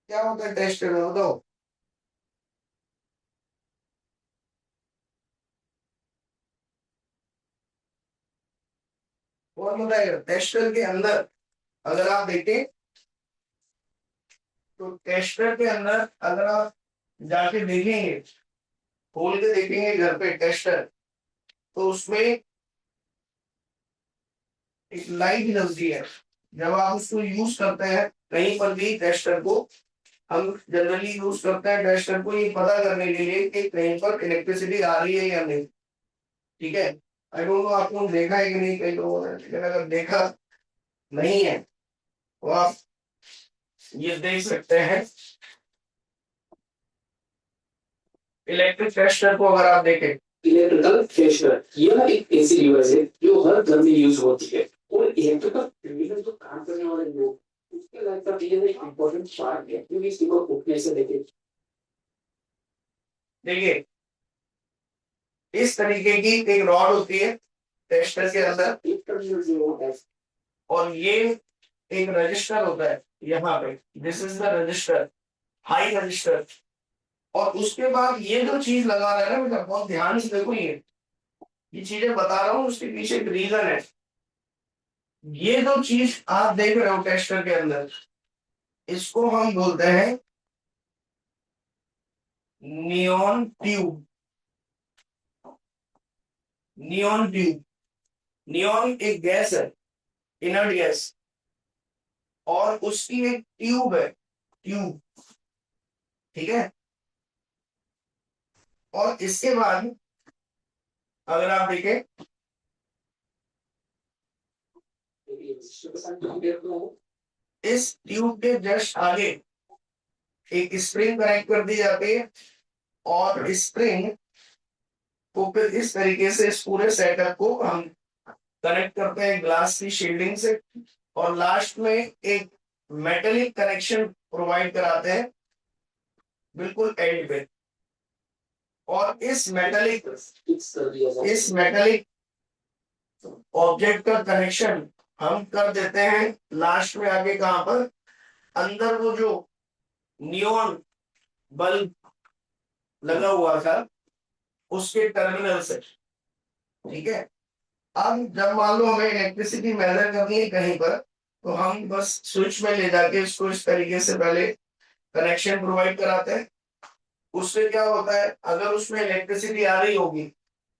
क्या होता है टेस्टर में बताओ। कौन बताएगा। टेस्टर के अंदर अगर आप देखें, तो टेस्टर के अंदर अगर आप जाके देखेंगे, खोल के देखेंगे घर पे टेस्टर, तो उसमें एक लाइट जलती है। जब आप उसको यूज करते हैं कहीं पर भी, टेस्टर को हम जनरली यूज करते हैं टेस्टर को ये पता करने के लिए कि कहीं पर इलेक्ट्रिसिटी आ रही है या नहीं। ठीक है, आई डोंट नो आप लोग देखा है कि नहीं कई लोगों ने, लेकिन अगर देखा नहीं है तो आप ये देख सकते हैं इलेक्ट्रिक टेस्टर को। अगर आप देखें, इलेक्ट्रिकल टेस्टर यह एक ऐसी डिवाइस है जो हर घर में यूज होती है, और इलेक्ट्रिकल डिवीजन जो काम करने वाले लोग उसके लाइफ का ये एक इम्पोर्टेंट पार्ट है, क्योंकि इसको उठने से देखे। देखिए इस तरीके की एक रॉड होती है टेस्टर के अंदर, एक टर्मिनल जो होता है, और ये एक रजिस्टर होता है यहाँ पे, this is the register, high register. और उसके बाद ये जो चीज लगा रहा है ना बेटा, बहुत ध्यान से देखो, ये चीजें बता रहा हूँ उसके पीछे एक रीजन है। ये जो चीज आप देख रहे हो टेस्टर के अंदर, इसको हम बोलते हैं neon tube. Neon tube, neon एक गैस है, इनर्ट गैस, और उसकी एक ट्यूब है, ट्यूब। ठीक है, और इसके बाद अगर आप देखें, इस ट्यूब के जस्ट आगे एक स्प्रिंग कनेक्ट कर दी जाती है, और स्प्रिंग को फिर इस तरीके से इस पूरे सेटअप को हम कनेक्ट करते हैं ग्लास की शील्डिंग से, और लास्ट में एक मेटेलिक कनेक्शन प्रोवाइड कराते हैं बिल्कुल एंड पे। और इस मेटेलिक ऑब्जेक्ट का कनेक्शन हम कर देते हैं लास्ट में आगे कहां पर, अंदर वो जो नियॉन बल्ब लगा हुआ था उसके टर्मिनल से। ठीक है, अब जब मान लो हमें इलेक्ट्रिसिटी मेजर करनी है कहीं पर, तो हम बस स्विच में ले जाके इसको इस तरीके से पहले कनेक्शन प्रोवाइड कराते हैं। उससे क्या होता है, अगर उसमें इलेक्ट्रिसिटी आ रही होगी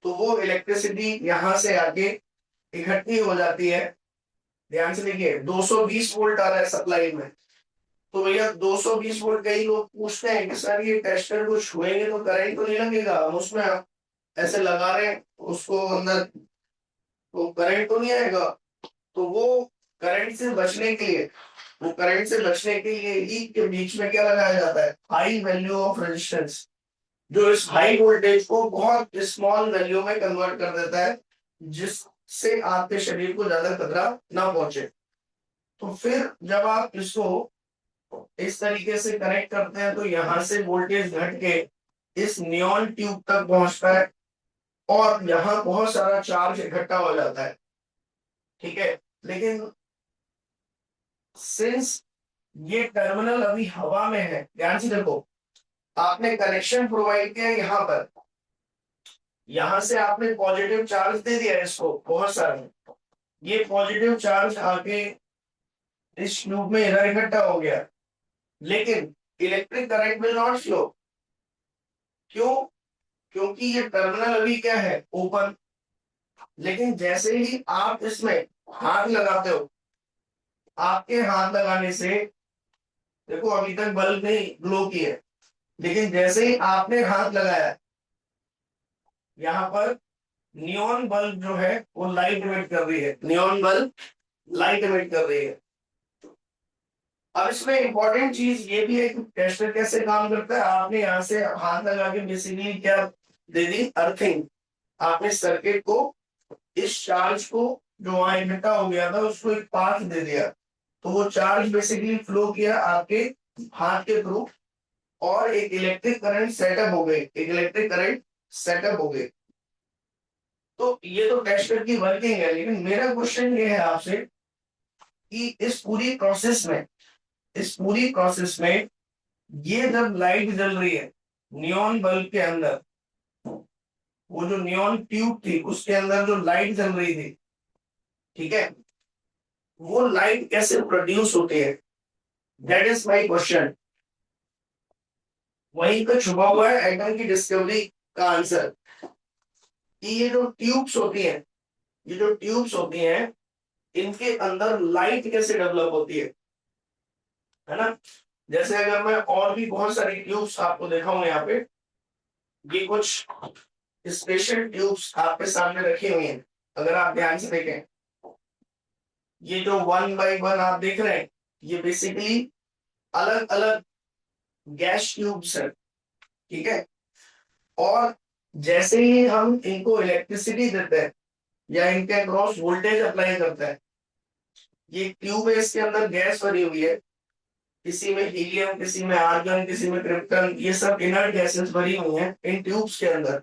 तो वो इलेक्ट्रिसिटी यहां से आके इकट्ठी हो जाती है। ध्यान से देखिए 220 वोल्ट आ रहा है सप्लाई में, तो भैया 220 वोल्ट कई लोग पूछते हैं कि सर ये टेस्टर को छुएंगे तो करंट तो नहीं लगेगा, हम उसमें ऐसे लगा रहे हैं उसको अंदर, तो करंट तो नहीं आएगा। तो वो करंट से बचने के लिए, वो करंट से बचने के लिए ही के बीच में क्या लगाया जाता है, हाई वैल्यू ऑफ रेजिस्टेंस, जो इस हाई वोल्टेज को बहुत स्मॉल वैल्यू में कन्वर्ट कर देता है, जिससे आपके शरीर को ज्यादा खतरा ना पहुंचे। तो फिर जब आप इसको इस तरीके से कनेक्ट करते हैं तो यहां से वोल्टेज घट के इस नियॉन ट्यूब तक पहुंचता है और यहाँ बहुत सारा चार्ज इकट्ठा हो जाता है, ठीक है। लेकिन सिंस ये टर्मिनल अभी हवा में है, ध्यान से देखो, आपने कनेक्शन प्रोवाइड किया यहाँ पर, यहां से आपने पॉजिटिव चार्ज दे दिया इसको बहुत सारा, ये पॉजिटिव चार्ज आके इस ट्यूब में इधर इकट्ठा हो गया, लेकिन electric current will not flow. क्यों? क्योंकि ये टर्मिनल अभी क्या है, ओपन। लेकिन जैसे ही आप इसमें हाथ लगाते हो, आपके हाथ लगाने से, देखो अभी तक बल्ब नहीं ग्लो की है, लेकिन जैसे ही आपने हाथ लगाया, यहाँ पर नियॉन बल्ब जो है वो लाइट इमिट कर रही है, नियॉन बल्ब लाइट इमिट कर रही है। अब इसमें इंपॉर्टेंट चीज ये भी है कि टेस्टर कैसे काम करता है। आपने यहाँ से हाथ लगा के बेसिकली क्या दे दी, अर्थिंग। आपने सर्किट को, इस चार्ज को जो वहां इकट्ठा हो गया था उसको एक पाथ दे दिया, तो वो चार्ज बेसिकली फ्लो किया आपके हाथ के थ्रू और एक इलेक्ट्रिक करंट सेटअप हो गई, एक इलेक्ट्रिक करंट सेटअप हो गई। तो ये तो टेस्टर की वर्किंग है, लेकिन मेरा क्वेश्चन ये है आपसे कि इस पूरी प्रोसेस में ये जब लाइट जल रही है नियॉन बल्ब के अंदर, वो जो नियॉन ट्यूब थी उसके अंदर जो लाइट जल रही थी, ठीक है, वो लाइट कैसे प्रोड्यूस होती है, दैट इज माय क्वेश्चन। वहीं पे छुपा हुआ है एटम की डिस्कवरी का आंसर, कि ये जो ट्यूब्स होती हैं, ये जो ट्यूब्स होती हैं, इनके अंदर लाइट कैसे डेवलप होती है ना। जैसे अगर मैं और भी बहुत सारी ट्यूब्स आपको दिखाऊं यहाँ पे, ये कुछ स्पेशल ट्यूब्स आपके सामने रखी हुई हैं, अगर आप ध्यान से देखें, ये जो 1 बाय 1 आप देख रहे हैं, ये बेसिकली अलग अलग गैस ट्यूब्स है, ठीक है। और जैसे ही हम इनको इलेक्ट्रिसिटी देते हैं या इनके अक्रॉस वोल्टेज अप्लाई करते हैं, ये ट्यूब है, इसके अंदर गैस भरी हुई है, किसी में हीलियम, किसी में आर्गन, किसी में क्रिप्टन, ये सब इनर्ट गैसेस भरी हुई हैं इन ट्यूब्स के अंदर।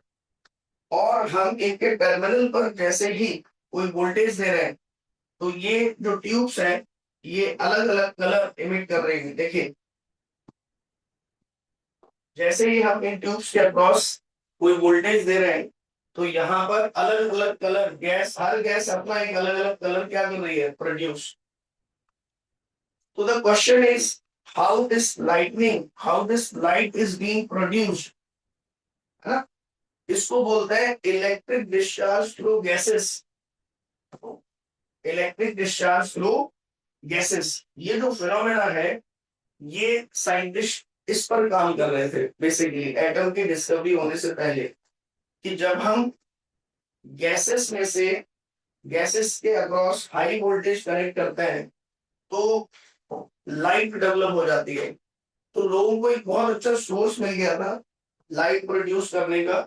और हम इनके टर्मिनल पर जैसे ही कोई वोल्टेज दे रहे हैं, तो ये जो ट्यूब्स हैं ये अलग अलग कलर इमिट कर रही है। देखिए, जैसे ही हम इन ट्यूब्स के अक्रॉस कोई वोल्टेज दे रहे हैं, तो यहाँ पर अलग अलग कलर गैस, हर गैस अपना एक अलग अलग कलर क्या कर रही है, प्रोड्यूस। तो the question is how this light is being produced, है ना। इसको बोलते हैं electric discharge through gases, electric discharge through gases. ये जो फिनोमेना है, ये साइंटिस्ट इस पर काम कर रहे थे बेसिकली एटम की डिस्कवरी होने से पहले, कि जब हम गैसेस में से, गैसेस के अक्रॉस हाई वोल्टेज कनेक्ट करते हैं तो लाइट डेवलप हो जाती है। तो लोगों को एक बहुत अच्छा सोर्स मिल गया था लाइट प्रोड्यूस करने का,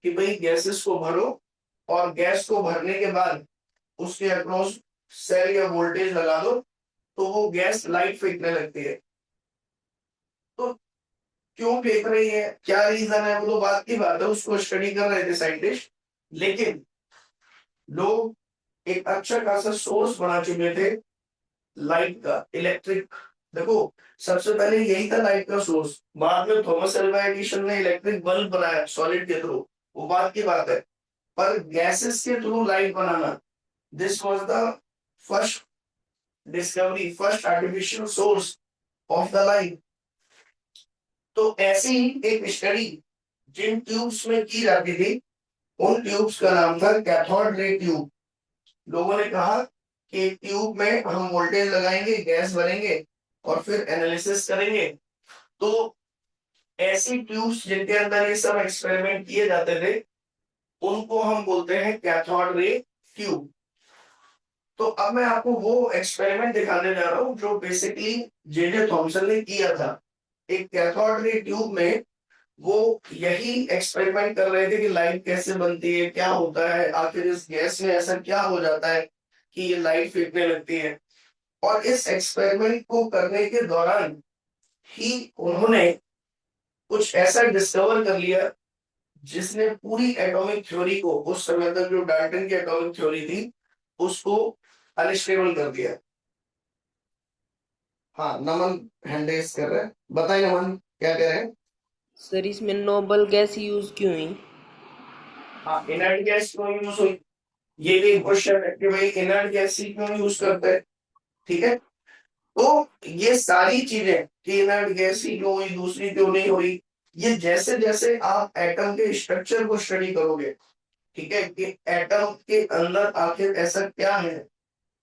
कि भाई गैसेस को भरो और गैस को भरने के बाद उसके अक्रॉस सेल या वोल्टेज लगा दो, तो वो गैस लाइट फेंकने लगती है। तो क्यों फेंक रही है, क्या रीजन है, वो तो बात की बात है, उसको स्टडी कर रहे थे साइंटिस्ट। लेकिन लोग एक अच्छा खासा सोर्स बना चुके थे लाइट का, इलेक्ट्रिक। देखो, सबसे पहले यही था लाइट का सोर्स, बाद में थॉमस अल्वा एडिसन ने इलेक्ट्रिक बल्ब बनाया सॉलिड के थ्रू, वो बात की बात है। पर गैसेस के through light banana, this was the first discovery, first artificial source of the light. तो ऐसी ही एक स्टडी जिन ट्यूब्स में की जाती थी, उन ट्यूब्स का नाम था कैथोड रे ट्यूब। लोगों ने कहा कि ट्यूब में हम वोल्टेज लगाएंगे, गैस भरेंगे, और फिर एनालिसिस करेंगे। तो ऐसी ट्यूब्स जिनके अंदर ये सब एक्सपेरिमेंट किए जाते थे उनको हम बोलते हैं कैथोड रे ट्यूब। तो अब मैं आपको वो एक्सपेरिमेंट दिखाने जा रहा हूं जो बेसिकली जे थॉमसन ने किया था। एक कैथोड रे ट्यूब में वो यही एक्सपेरिमेंट कर रहे थे कि लाइट कैसे बनती है, क्या होता है, आखिर इस गैस में ऐसा क्या हो जाता है कि ये लाइट फेंकने लगती है। और इस एक्सपेरिमेंट को करने के दौरान ही उन्होंने कुछ ऐसा डिस्कवर कर लिया जिसने पूरी एटॉमिक थ्योरी को, उस समय तक जो डाल्टन की एटॉमिक थ्योरी थी, उसको अनस्टेबल कर दिया। हाँ, नमन हैंड रेज कर रहे हैं, बताइए नमन क्या कह रहे हैं। सर इसमें नोबल गैस यूज क्यों हुई? हाँ, इनर्ट गैस क्यों यूज हुई, ये भी क्वेश्चन है कि भाई इनर्ट गैस ही क्यों यूज करते हैं। ठीक है, तो ये सारी चीजें कि इनर्ट गैस ही क्यों हुई, दूसरी क्यों नहीं हुई, ये जैसे जैसे आप एटम के स्ट्रक्चर को स्टडी करोगे, ठीक है, कि एटम के अंदर आखिर ऐसा क्या है,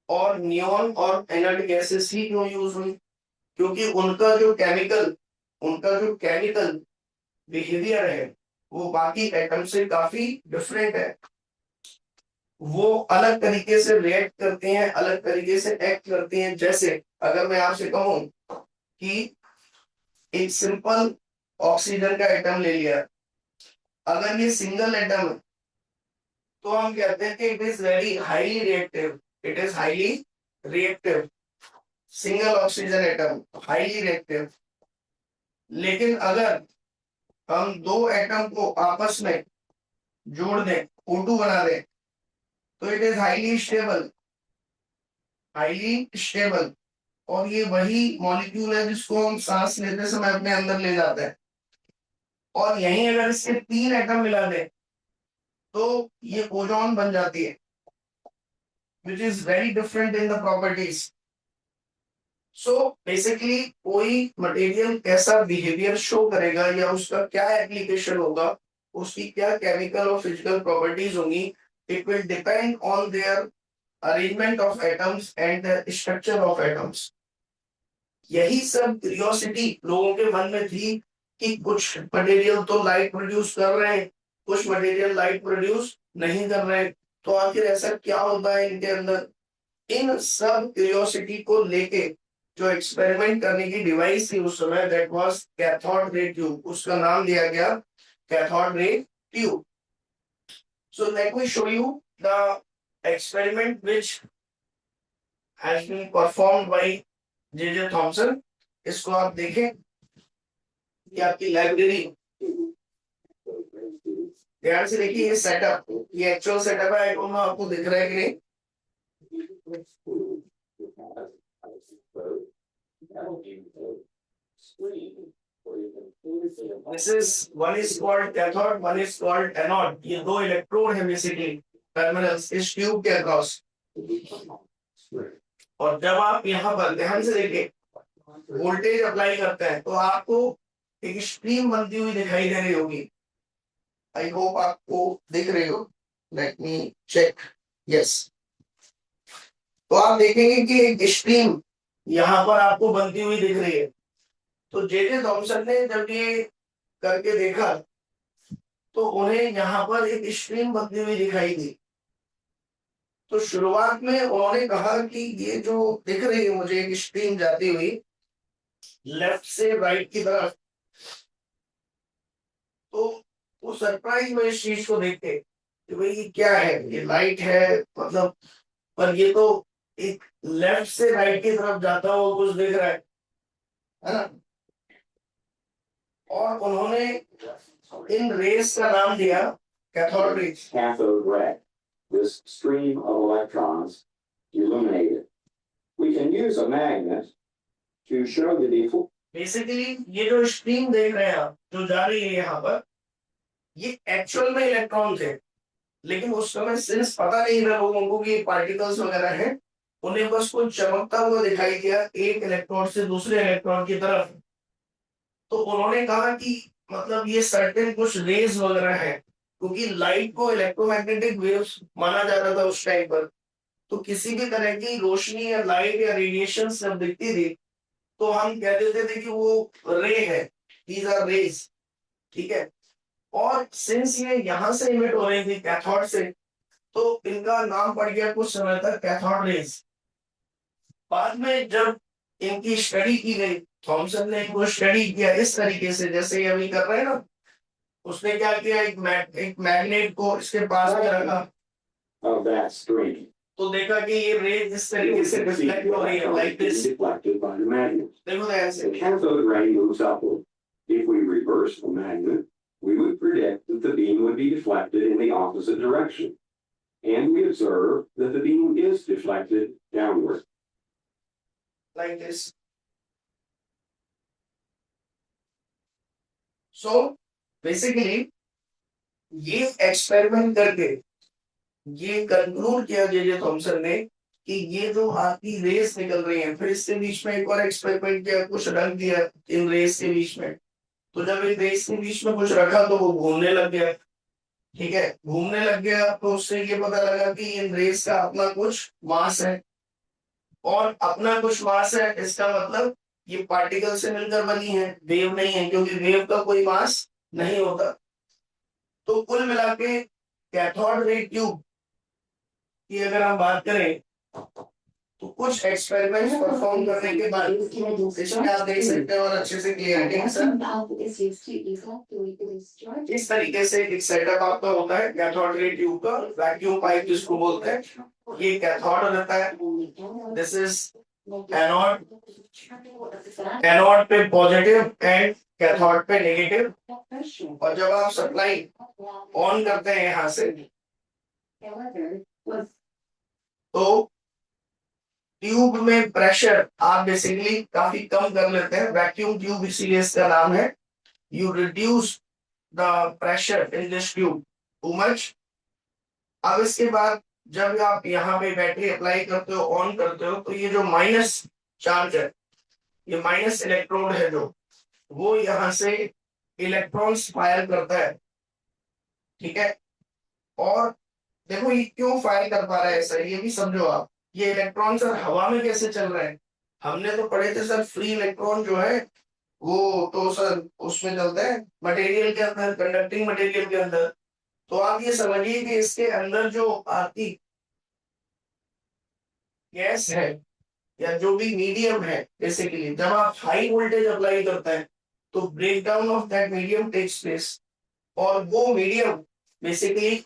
और नियॉन और इनर्ट गैसेस ही क्यों यूज हुई, क्योंकि उनका जो केमिकल बिहेवियर है वो बाकी एटम से काफी डिफरेंट है। वो अलग तरीके से रिएक्ट करती हैं, अलग तरीके से एक्ट करती हैं। जैसे अगर मैं आपसे कहूं कि एक सिंपल ऑक्सीजन का एटम ले लिया, अगर ये सिंगल एटम है तो हम कहते हैं कि it is very highly reactive, it is highly reactive, single oxygen atom highly reactive. लेकिन अगर हम दो एटम को आपस में जोड़ दें, O2 बना दें, तो it is highly stable, highly stable. और ये वही मॉलिक्यूल है जिसको हम सांस लेते समय अपने अंदर ले जाते हैं। और यहीं अगर इसके 3 एटम मिला दें तो ये ओजोन बन जाती है, which is very different in the properties. So basically कोई मटेरियल कैसा बिहेवियर शो करेगा या उसका क्या एप्लीकेशन होगा, उसकी क्या केमिकल और फिजिकल प्रॉपर्टीज होंगी, it will depend on their arrangement of atoms and the structure of atoms. यही सब क्यूरियोसिटी लोगों के मन में थी कि कुछ मटेरियल तो लाइट प्रोड्यूस कर रहे हैं, कुछ मटेरियल लाइट प्रोड्यूस नहीं कर रहे हैं, तो आखिर ऐसा क्या होता है इनके अंदर। इन सब क्यूरियोसिटी को लेके जो एक्सपेरिमेंट करने की डिवाइस थी उस समय, that was cathode ray tube, उसका नाम दिया गया cathode ray tube. So let me show you the experiment which has been performed by J Thomson. इसको आप देखें, ये आपकी लाइब्रेरी, ध्यान से देखिए ये सेटअप, ये एक्चुअल सेटअप है, आई डोंट नो आपको दिख रहा है कि नहीं। This is one is called cathode, one is called anode. ये दो इलेक्ट्रोड है बेसिकली टर्मिनल्स इस ट्यूब के अक्रॉस। और जब आप यहाँ पर ध्यान से देखिए वोल्टेज अप्लाई करते हैं तो आपको एक स्ट्रीम बनती हुई दिखाई दे रही होगी। आई होप आपको दिख रही हो। Let me check, yes. तो आप देखेंगे कि एक स्ट्रीम यहाँ पर आपको बनती हुई दिख रही है। तो जे थॉमसन ने जब ये करके देखा तो उन्हें यहाँ पर एक स्ट्रीम बनती हुई दिखाई दी। तो शुरुआत में उन्होंने कहा कि ये जो दिख रही है मुझे एक स्ट्रीम जाती हुई लेफ्ट से राइट की तरफ, तो वो सरप्राइज में इस चीज को देख के कि भाई ये क्या है, ये लाइट है मतलब, पर ये तो एक लेफ्ट से राइट की तरफ जाता हुआ कुछ दिख रहा है ना। और उन्होंने इन रेस का नाम दिया cathode rays. Cathode ray. This stream of electrons illuminated. We can use a magnet to show the default. Basically ये जो स्ट्रीम देख रहे हैं आप जो जा रही है यहाँ पर, ये एक्चुअल में इलेक्ट्रॉन थे, लेकिन उस समय सिंस पता नहीं था लोगों को कि पार्टिकल्स वगैरह हैं, उन्हें बस कुछ चमकता हुआ दिखाई दिया एक इलेक्ट्रॉन से दूसरे इलेक्ट्रॉन की तरफ। तो उन्होंने कहा कि मतलब ये सर्टेन कुछ रेज वगैरह है, क्योंकि लाइट को इलेक्ट्रोमैग्नेटिक वेव्स माना जाता था उस टाइम पर। तो किसी भी तरह की रोशनी या लाइट या रेडिएशन जब दिखती थी तो हम कह देते थे कि वो रे है, दीज आर रेज, ठीक है। और सिंस ये यहां से इमिट हो रही थी कैथोड से, तो इनका नाम पड़ गया कुछ समय तक कैथोड रेज। बाद में जब इनकी स्टडी की गई, थॉमसन ने इनको स्टडी किया इस तरीके से जैसे ये अभी कर रहे हैं ना, उसने क्या किया, एक मैग्नेट को इसके पास में रखा, of that string. तो देखा कि ये रेज इस तरीके से रिफ्लेक्ट हो रही है, like this. Deflected by the magnet. देखो तो ऐसे। The cathode ray moves upward. If we reverse the magnet, we would predict that the beam would be deflected in the opposite direction. And we observe that the beam is deflected downward. like this. So basically ये एक्सपेरिमेंट करके ये कंक्लूड किया जे थॉमसन ने कि ये जो आपकी रेस निकल रही है, फिर इसके बीच में एक और एक्सपेरिमेंट किया, कुछ रख दिया इन रेस के बीच में। तो जब इन रेस के बीच में कुछ रखा तो वो घूमने लग गया, ठीक है। घूमने लग गया तो उससे ये पता लगा कि इन रेस का अपना कुछ मास है, और अपना कुछ मास है इसका मतलब ये पार्टिकल से मिलकर बनी है, वेव नहीं है, क्योंकि वेव का कोई मास नहीं होता। तो कुल मिला के कैथोड रे ट्यूब की अगर हम बात करें तो कुछ एक्सपेरिमेंट्स परफॉर्म करने के बाद इसमें आप देख सकते हैं और अच्छे से क्लियरिटी के साथ इस तरीके से एक सेटअप आपका होता है कैथोड रे ट्यूब का, वैक्यूम पाइप जिसको बोलते हैं। ये कैथोड रहता है, दिस इज एनोड, एनोड पे पॉजिटिव एंड कैथोड पे नेगेटिव। और जब आप सप्लाई ऑन करते हैं यहां से तो ट्यूब में प्रेशर आप बेसिकली काफी कम कर लेते हैं, वैक्यूम ट्यूब इसीलिए इसका नाम है। You reduce the pressure in this tube too much. अब इसके बाद जब आप यहाँ पे बैटरी अप्लाई करते हो, ऑन करते हो, तो ये जो माइनस चार्ज है, ये माइनस इलेक्ट्रोड है जो, वो यहाँ से इलेक्ट्रॉन्स फायर करता है, ठीक है। और देखो ये क्यों फायर कर पा रहा है ऐसा, ये भी समझो आप। ये इलेक्ट्रॉन सर हवा में कैसे चल रहे हैं, हमने तो पढ़े थे सर फ्री इलेक्ट्रॉन जो है वो तो सर उसमें चलते हैं मटेरियल के अंदर, कंडक्टिंग मटेरियल के अंदर। तो आप ये समझिए कि इसके अंदर जो आपकी गैस है या जो भी मीडियम है, बेसिकली जब आप हाई वोल्टेज अप्लाई करते हैं तो break down of that medium takes place, और वो मीडियम बेसिकली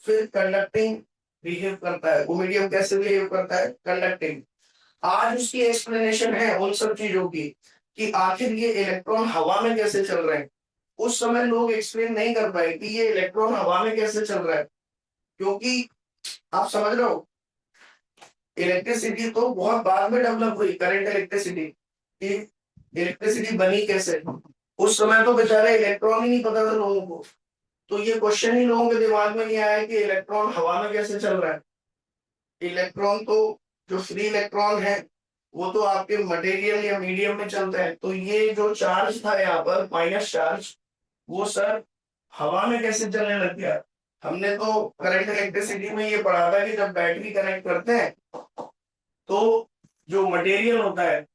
फिर कंडक्टिंग बिहेव करता है। वो मीडियम कैसे बिहेव करता है, कंडक्टिंग। आज उसकी एक्सप्लेनेशन है उन सब चीजों की कि आखिर ये इलेक्ट्रॉन हवा में कैसे चल रहे हैं। उस समय लोग एक्सप्लेन नहीं कर पाए कि ये इलेक्ट्रॉन हवा में कैसे चल रहा है, क्योंकि आप समझ रहे हो इलेक्ट्रिसिटी तो बहुत बाद में डेवलप हुई, करंट इलेक्ट्रिसिटी की इलेक्ट्रिसिटी बनी कैसे, उस समय तो बेचारे इलेक्ट्रॉन ही नहीं पता था लोगों को। तो ये क्वेश्चन ही लोगों के दिमाग में नहीं आया कि इलेक्ट्रॉन हवा में कैसे चल रहा है। इलेक्ट्रॉन तो जो फ्री इलेक्ट्रॉन है वो तो आपके मटेरियल या मीडियम में चलता है। तो ये जो चार्ज था यहाँ पर माइनस चार्ज, वो सर हवा में कैसे चलने लग गया। हमने तो करंट इलेक्ट्रिसिटी में ये पढ़ा था कि जब बैटरी कनेक्ट करते हैं तो जो मटेरियल होता है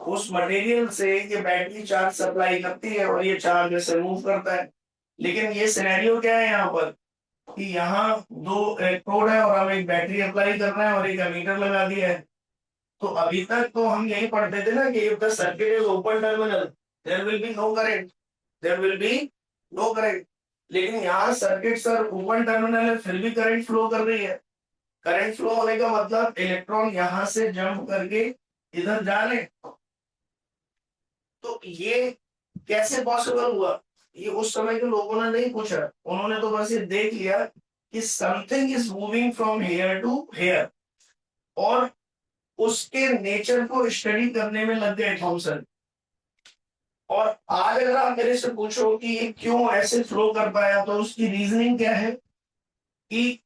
उस मटेरियल से ये बैटरी चार्ज सप्लाई करती है और ये चार्ज ऐसे मूव करता है। लेकिन ये सिनेरियो क्या है यहाँ पर कि यहाँ दो इलेक्ट्रोड है और हम एक बैटरी अप्लाई कर रहे हैं और एक एमीटर लगा दिया है। तो अभी तक तो हम यही पढ़ते थे ना कि if the circuit is open terminal there will be no current, there will be no current. लेकिन यहाँ सर्किट सर ओपन टर्मिनल है फिर भी करंट फ्लो कर रही है। करंट फ्लो होने का मतलब इलेक्ट्रॉन यहाँ से जंप करके इधर जा रहे। तो ये कैसे पॉसिबल हुआ, ये उस समय के लोगों ने नहीं पूछा, उन्होंने तो बस ये देख लिया कि something is moving from here to here, और उसके नेचर को स्टडी करने में लग गए थॉमसन। और आज अगर आप मेरे से पूछो कि ये क्यों ऐसे फ्लो कर पाया, तो उसकी रीजनिंग क्या है कि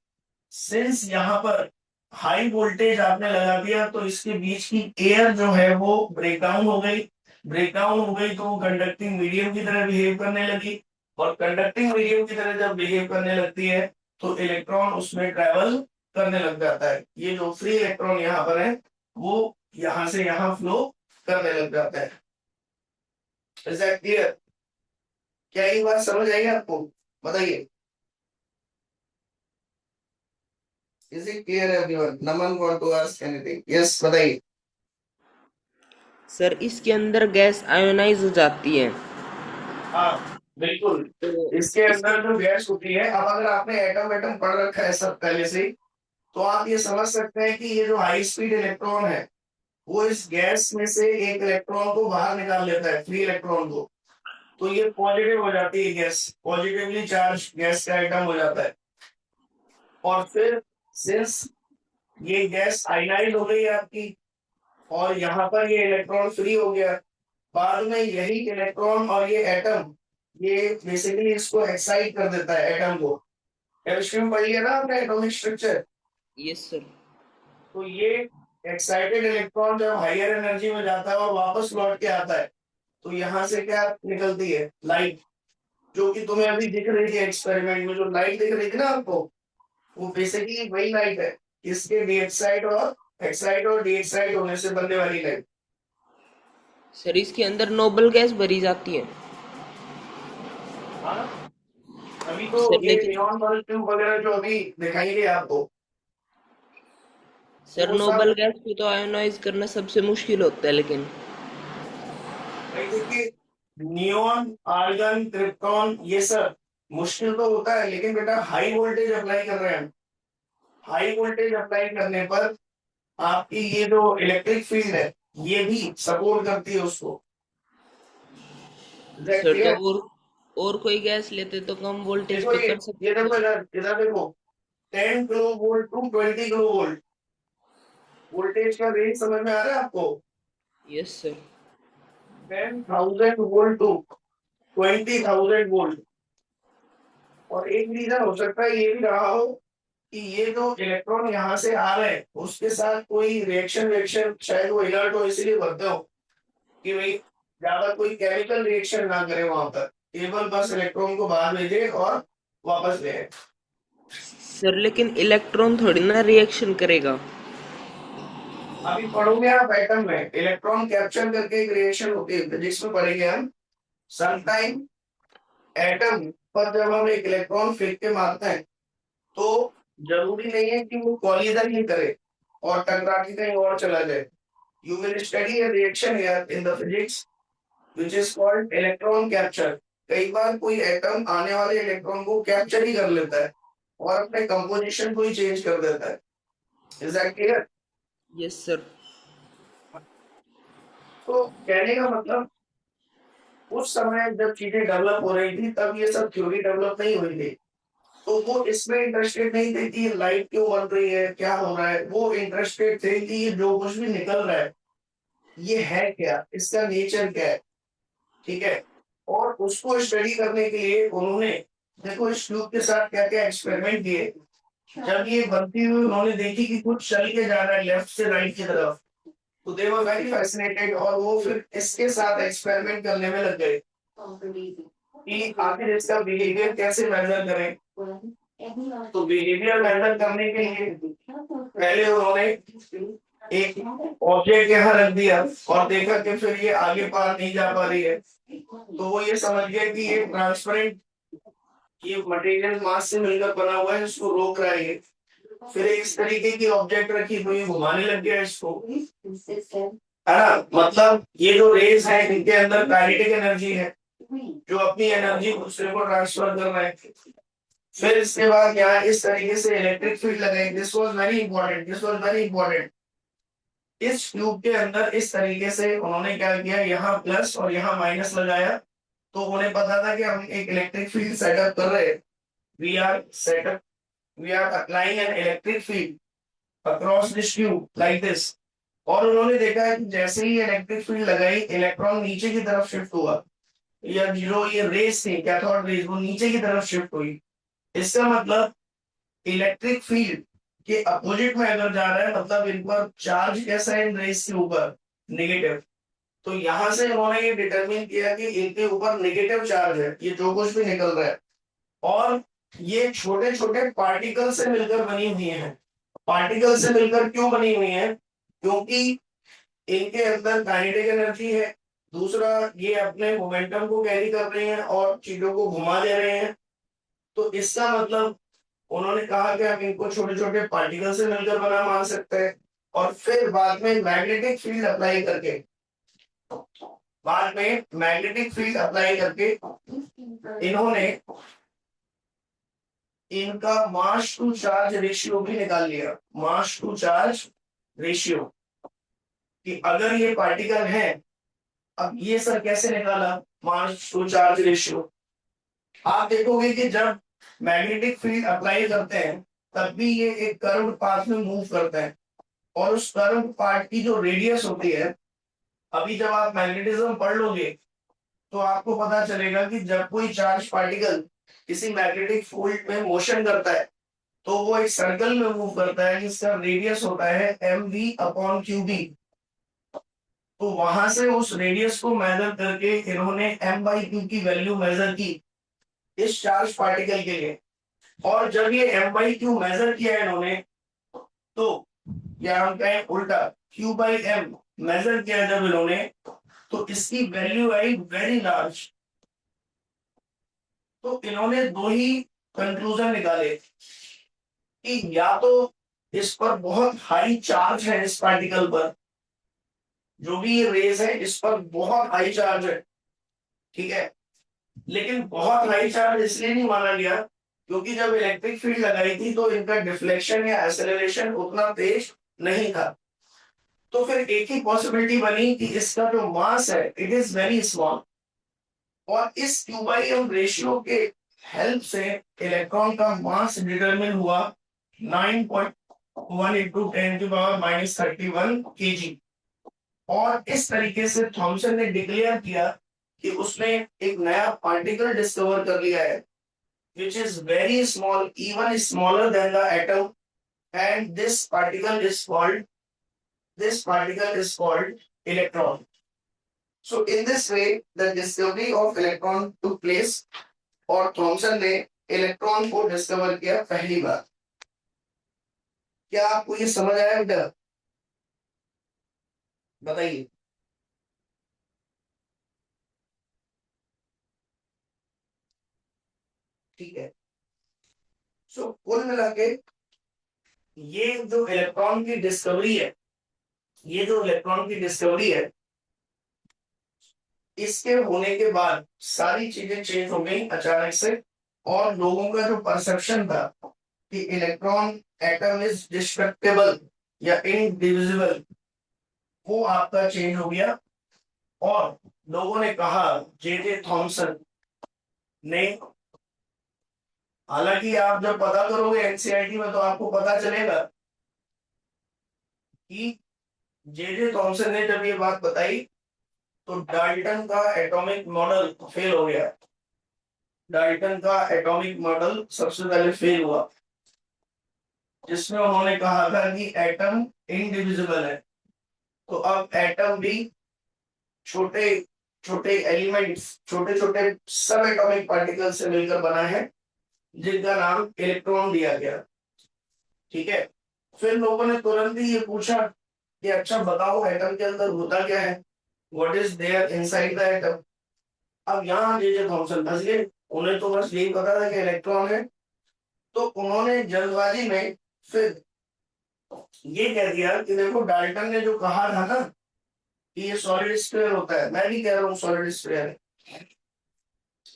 सिंस यहाँ पर हाई वोल्टेज आपने लगा दिया तो इसके बीच की एयर जो है वो ब्रेक डाउन हो गई। ब्रेक डाउन हो गई तो वो कंडक्टिंग मीडियम की तरह बिहेव करने लगी, और कंडक्टिंग मीडियम की तरह जब बिहेव करने लगती है तो इलेक्ट्रॉन उसमें ट्रेवल करने लग जाता है। ये जो फ्री इलेक्ट्रॉन यहाँ पर है वो यहाँ से यहाँ फ्लो करने लग जाता है। Is that clear? क्या ये बात समझ आई आपको? बताइए। Is it clear everyone? Naman want to ask anything? Yes, बताइए। सर इसके अंदर गैस आयोनाइज हो जाती है, हाँ, बिल्कुल। तो इसके इसके अंदर जो गैस होती है, अब अगर आपने एटम एटम पढ़ रखा है सब पहले से ही, तो आप ये समझ सकते हैं कि ये जो हाई स्पीड इलेक्ट्रॉन है, वो इस गैस में से एक इलेक्ट्रॉन को बाहर निकाल लेता है, फ्री इलेक्ट्रॉन को। तो ये पॉजिटिव हो जाती है गैस, पॉजिटिवली चार्ज गैस का आइटम हो जाता है। और फिर सिंस ये गैस आयनाइज हो गई आपकी, और यहाँ पर ये इलेक्ट्रॉन फ्री हो गया, बाद में यही इलेक्ट्रॉन और ये एटम, ये बेसिकली इसको एक्साइट कर देता है एटम को। केमिस्ट्री में पढ़ लिया ना आपने एटॉमिक स्ट्रक्चर? Yes sir. तो ये एक्साइटेड इलेक्ट्रॉन जब हायर एनर्जी में जाता है और वापस लौट के आता है, तो यहाँ से क्या निकलती है? लाइट। जो कि तुम्हें अभी दिख रही थी एक्सपेरिमेंट में, जो लाइट दिख रही थी ना आपको, वो बेसिकली वही लाइट है, इसके एक्साइट और डी एक्साइट होने से बनने वाली लाइट। सर इसके अंदर नोबल गैस भरी जाती है। हाँ, अभी तो सर ये लेकिन नियॉन बल्ब ट्यूब वगैरह जो अभी दिखाई दे आपको, सर वो नोबल सब गैस को तो आयोनाइज करना सबसे मुश्किल होता है, लेकिन भाई देखिए, नियॉन, आर्गन, क्रिप्टॉन, ये सब मुश्किल तो होता है, लेकिन बेटा हाई वोल्टेज अप्लाई कर रहे हैं हम। हाई वोल्टेज अप्लाई करने पर आपकी ये जो इलेक्ट्रिक फील्ड है, ये भी सपोर्ट करती है उसको। सर तो क्लियर? और कोई गैस लेते तो कम वोल्टेज देखो पे ये कर ये सकते देखो, थे। इधर देखो, 10 kilo volt to 20 kilo volt voltage का रेंज समझ में आ रहा है आपको? Yes sir. 10,000 volt to 20,000 volt. और एक रीजन हो सकता है ये भी रहा हो कि ये जो इलेक्ट्रॉन यहाँ से आ रहे हैं, उसके साथ कोई रिएक्शन रिएक्शन शायद वो अलर्ट हो, इसलिए भरते हो कि भाई ज्यादा कोई केमिकल रिएक्शन ना करे वहां पर, केवल बस इलेक्ट्रॉन को बाहर भेजे और वापस ले आए। सर लेकिन इलेक्ट्रॉन थोड़ी ना रिएक्शन करेगा। अभी पढ़ोगे आप एटम में इलेक्ट्रॉन कैप्चर करके एक रिएक्शन होती है, फिजिक्स में पढ़ेंगे हम। समटाइम एटम पर जब हम एक इलेक्ट्रॉन फेंक के मारते हैं, तो जरूरी नहीं है कि वो कॉलिजन ही करे और टकरा के कहीं और चला जाए। You will study a reaction here in the physics which is called electron capture। कई बार कोई एटम आने वाले इलेक्ट्रॉन को कैप्चर ही कर लेता है और अपने कंपोजिशन को ही चेंज कर देता है। Is that clear? Yes sir. तो कहने का मतलब, उस समय जब चीजें डेवलप हो रही थी, तब ये सब थ्योरी डेवलप नहीं हुई थी, तो वो इसमें इंटरेस्टेड नहीं थे कि लाइट क्यों बन रही है, क्या हो रहा है। वो इंटरेस्टेड थे कि ये जो कुछ भी निकल रहा है, ये है क्या, इसका नेचर क्या है। ठीक है? और उसको स्टडी करने के लिए उन्होंने, देखो इस ट्यूब के साथ क्या क्या एक्सपेरिमेंट किए। जब ये बनती हुई उन्होंने देखी कि कुछ चल के जा रहा है लेफ्ट से राइट की तरफ, तो दे वर वेरी फैसिनेटेड, और वो फिर इसके साथ एक्सपेरिमेंट करने में लग गए कि आखिर इसका बिहेवियर कैसे मेजर करें। तो बिहेवियर मेजर करने के लिए पहले उन्होंने एक ऑब्जेक्ट यहाँ रख दिया और देखा कि फिर ये आगे पार नहीं जा पा रही है, तो वो ये समझ गया कि ये ट्रांसपेरेंट, ये मटेरियल मास से मिलकर बना हुआ है, इसको रोक रहा है ये। फिर इस तरीके की ऑब्जेक्ट रखी तो ये घुमाने लग गया इसको, है ना? मतलब ये जो रेस है, इनके अंदर काइनेटिक एनर्जी है, जो अपनी एनर्जी दूसरे को ट्रांसफर कर रहा है। फिर इसके बाद यहाँ इस तरीके से इलेक्ट्रिक फील्ड लगाई। This was very important, this was very important. इस ट्यूब के अंदर इस तरीके से उन्होंने क्या किया, यहाँ प्लस और यहाँ माइनस लगाया, तो उन्हें पता था कि हम एक इलेक्ट्रिक फील्ड सेटअप कर रहे हैं। We are setup, we are applying an electric field across this tube like this. और उन्होंने देखा है कि जैसे ही इलेक्ट्रिक फील्ड लगाई, इलेक्ट्रॉन नीचे की तरफ शिफ्ट हुआ, या जो ये रेस थी कैथोड रेस, वो नीचे की तरफ शिफ्ट हुई। इसका मतलब इलेक्ट्रिक फील्ड के अपोजिट में अगर जा रहा है, मतलब इन पर चार्ज कैसा है इन रेस के ऊपर? नेगेटिव। तो यहां से उन्होंने ये डिटरमिन किया कि इनके ऊपर नेगेटिव चार्ज है, ये जो कुछ भी निकल रहा है। और ये छोटे छोटे पार्टिकल से मिलकर बनी हुई है। पार्टिकल से मिलकर क्यों बनी हुई है? क्योंकि इनके अंदर काइनेटिक एनर्जी है, दूसरा ये अपने मोमेंटम को कैरी कर रहे हैं और चीजों को घुमा दे रहे हैं। तो इसका मतलब उन्होंने कहा कि हम इनको छोटे छोटे पार्टिकल से मिलकर बना मान सकते हैं। और फिर बाद में मैग्नेटिक फील्ड अप्लाई करके इन्होंने इनका मास टू चार्ज रेशियो भी निकाल लिया। मास टू चार्ज रेशियो, कि अगर ये पार्टिकल है, अब ये सर कैसे निकाला मास टू चार्ज रेशियो? आप देखोगे कि जब मैग्नेटिक फील्ड अप्लाई करते हैं तब भी ये एक कर्व पाथ में मूव करता है, और उस कर्व पार्ट की जो रेडियस होती है, अभी जब आप मैग्नेटिज्म पढ़ लोगे तो आपको पता चलेगा कि जब कोई चार्ज पार्टिकल किसी मैग्नेटिक फील्ड में मोशन करता है तो वो एक सर्कल में मूव करता है जिसका रेडियस होता है mv/qb। तो वहां से उस रेडियस को मेजर करके इन्होंने m/q की वैल्यू मेजर की इस चार्ज पार्टिकल के लिए। और जब ये m/q मेजर किया इन्होंने, तो या हम कहें उल्टा q/m मेजर किया जब इन्होंने, तो इसकी वैल्यू आई वेरी लार्ज। तो इन्होंने दो ही कंक्लूजन निकाले कि या तो इस पर बहुत हाई चार्ज है, इस पार्टिकल पर जो भी ये रेज है इस पर बहुत हाई चार्ज है, ठीक है। लेकिन बहुत हाई चार्ज इसलिए नहीं माना गया क्योंकि जब इलेक्ट्रिक फील्ड लगाई थी तो इनका डिफ्लेक्शन या एक्सेलरेशन उतना तेज नहीं था। तो फिर एक ही पॉसिबिलिटी बनी कि इसका जो मास है इट इज वेरी स्मॉल, और इस Q/M रेशियो के हेल्प से इलेक्ट्रॉन का मास डिटरमिन हुआ 9.1 इंटू 10⁻31 kg। और इस तरीके से थॉमसन ने डिक्लेयर किया कि उसने एक नया पार्टिकल डिस्कवर कर लिया है which is very small, even smaller than the atom, and this particle is called electron. So in this way the discovery of electron took place, और थॉमसन ने इलेक्ट्रॉन को डिस्कवर किया पहली बार। क्या आपको ये समझ आया बेटा? बताइए। ठीक है। सो कुल मिला के ये जो इलेक्ट्रॉन की डिस्कवरी है, ये जो इलेक्ट्रॉन की डिस्कवरी है, इसके होने के बाद सारी चीजें चेंज हो गई अचानक से, और लोगों का जो परसेप्शन था कि इलेक्ट्रॉन एटम इज डिस्ट्रक्टेबल या इनडिविजिबल, वो आपका चेंज हो गया। और लोगों ने कहा, जे थॉमसन ने, हालांकि आप जब पता करोगे एनसीईआरटी में तो आपको पता चलेगा कि जे थॉमसन ने जब ये बात बताई तो डाल्टन का एटॉमिक मॉडल फेल हो गया। डाल्टन का एटॉमिक मॉडल सबसे पहले फेल हुआ, जिसमें उन्होंने कहा था कि एटम इनडिविजिबल है। तो अब एटम भी छोटे छोटे एलिमेंट्स, छोटे छोटे सब एटॉमिक पार्टिकल से मिलकर बना है, जिनका नाम इलेक्ट्रॉन दिया गया। ठीक है। फिर लोगों ने तुरंत ही ये पूछा कि अच्छा बताओ एटम के अंदर होता क्या है, what is there inside the atom. अब यहाँ जे थॉमसन फंस गए, उन्हें तो बस यही पता था कि इलेक्ट्रॉन है। तो उन्होंने जल्दबाजी में फिर ये कह दिया कि देखो डाल्टन ने जो कहा था ना कि ये सॉलिड स्फीयर होता है, मैं भी कह रहा हूँ सॉलिड स्फीयर है,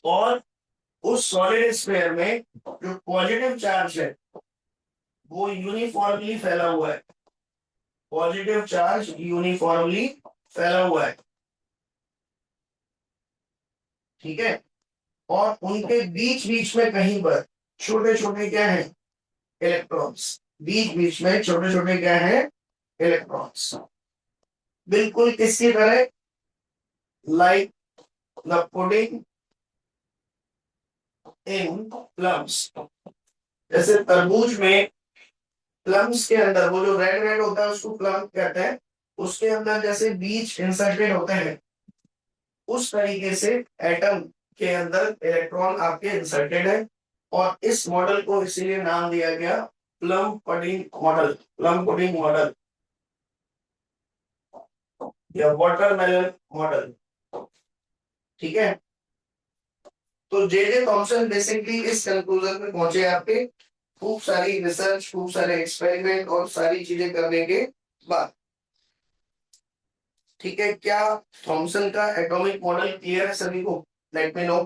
और उस सॉलिड स्फीयर में जो पॉजिटिव चार्ज है वो यूनिफॉर्मली फैला हुआ है। पॉजिटिव चार्ज यूनिफॉर्मली फैला हुआ है, ठीक है। और उनके बीच बीच में कहीं पर छोटे छोटे क्या है, इलेक्ट्रॉन्स। बीच बीच में छोटे छोटे क्या है, इलेक्ट्रॉन्स। बिल्कुल किसकी तरह, like the pudding in plums. जैसे तरबूज में प्लम्स के अंदर वो जो रेड रेड होता है उसको प्लम कहते हैं, उसके अंदर जैसे बीज इंसर्टेड होते हैं, उस तरीके से एटम के अंदर इलेक्ट्रॉन आपके इंसर्टेड है। और इस मॉडल को इसीलिए नाम दिया गया plum pudding model. Plum pudding model. या वाटरमेलन मॉडल। ठीक है, तो जे थॉमसन बेसिकली इस कंक्लूजन पे पहुंचे आपके खूब सारी रिसर्च, खूब सारे एक्सपेरिमेंट और सारी चीजें करने के बाद। ठीक है, क्या थॉमसन का एटॉमिक मॉडल क्लियर है सभी को? लेट मी नो,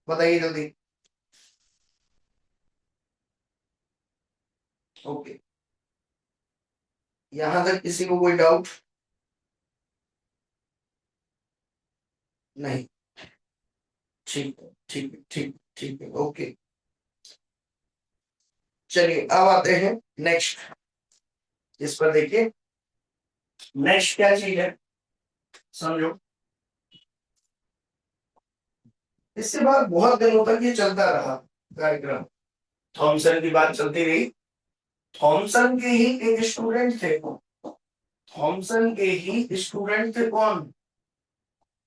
बताइए जल्दी। ओके, यहां तक किसी को कोई डाउट? नहीं, ठीक है, ठीक है, ठीक, ठीक है, ओके। चलिए अब आते हैं नेक्स्ट, इस पर देखिए नेक्स्ट क्या चीज है, समझो। इसके बाद बहुत दिनों तक ये चलता रहा कार्यक्रम, थॉमसन की बात चलती रही। थॉमसन के ही एक स्टूडेंट थे, थॉमसन के ही स्टूडेंट थे कौन?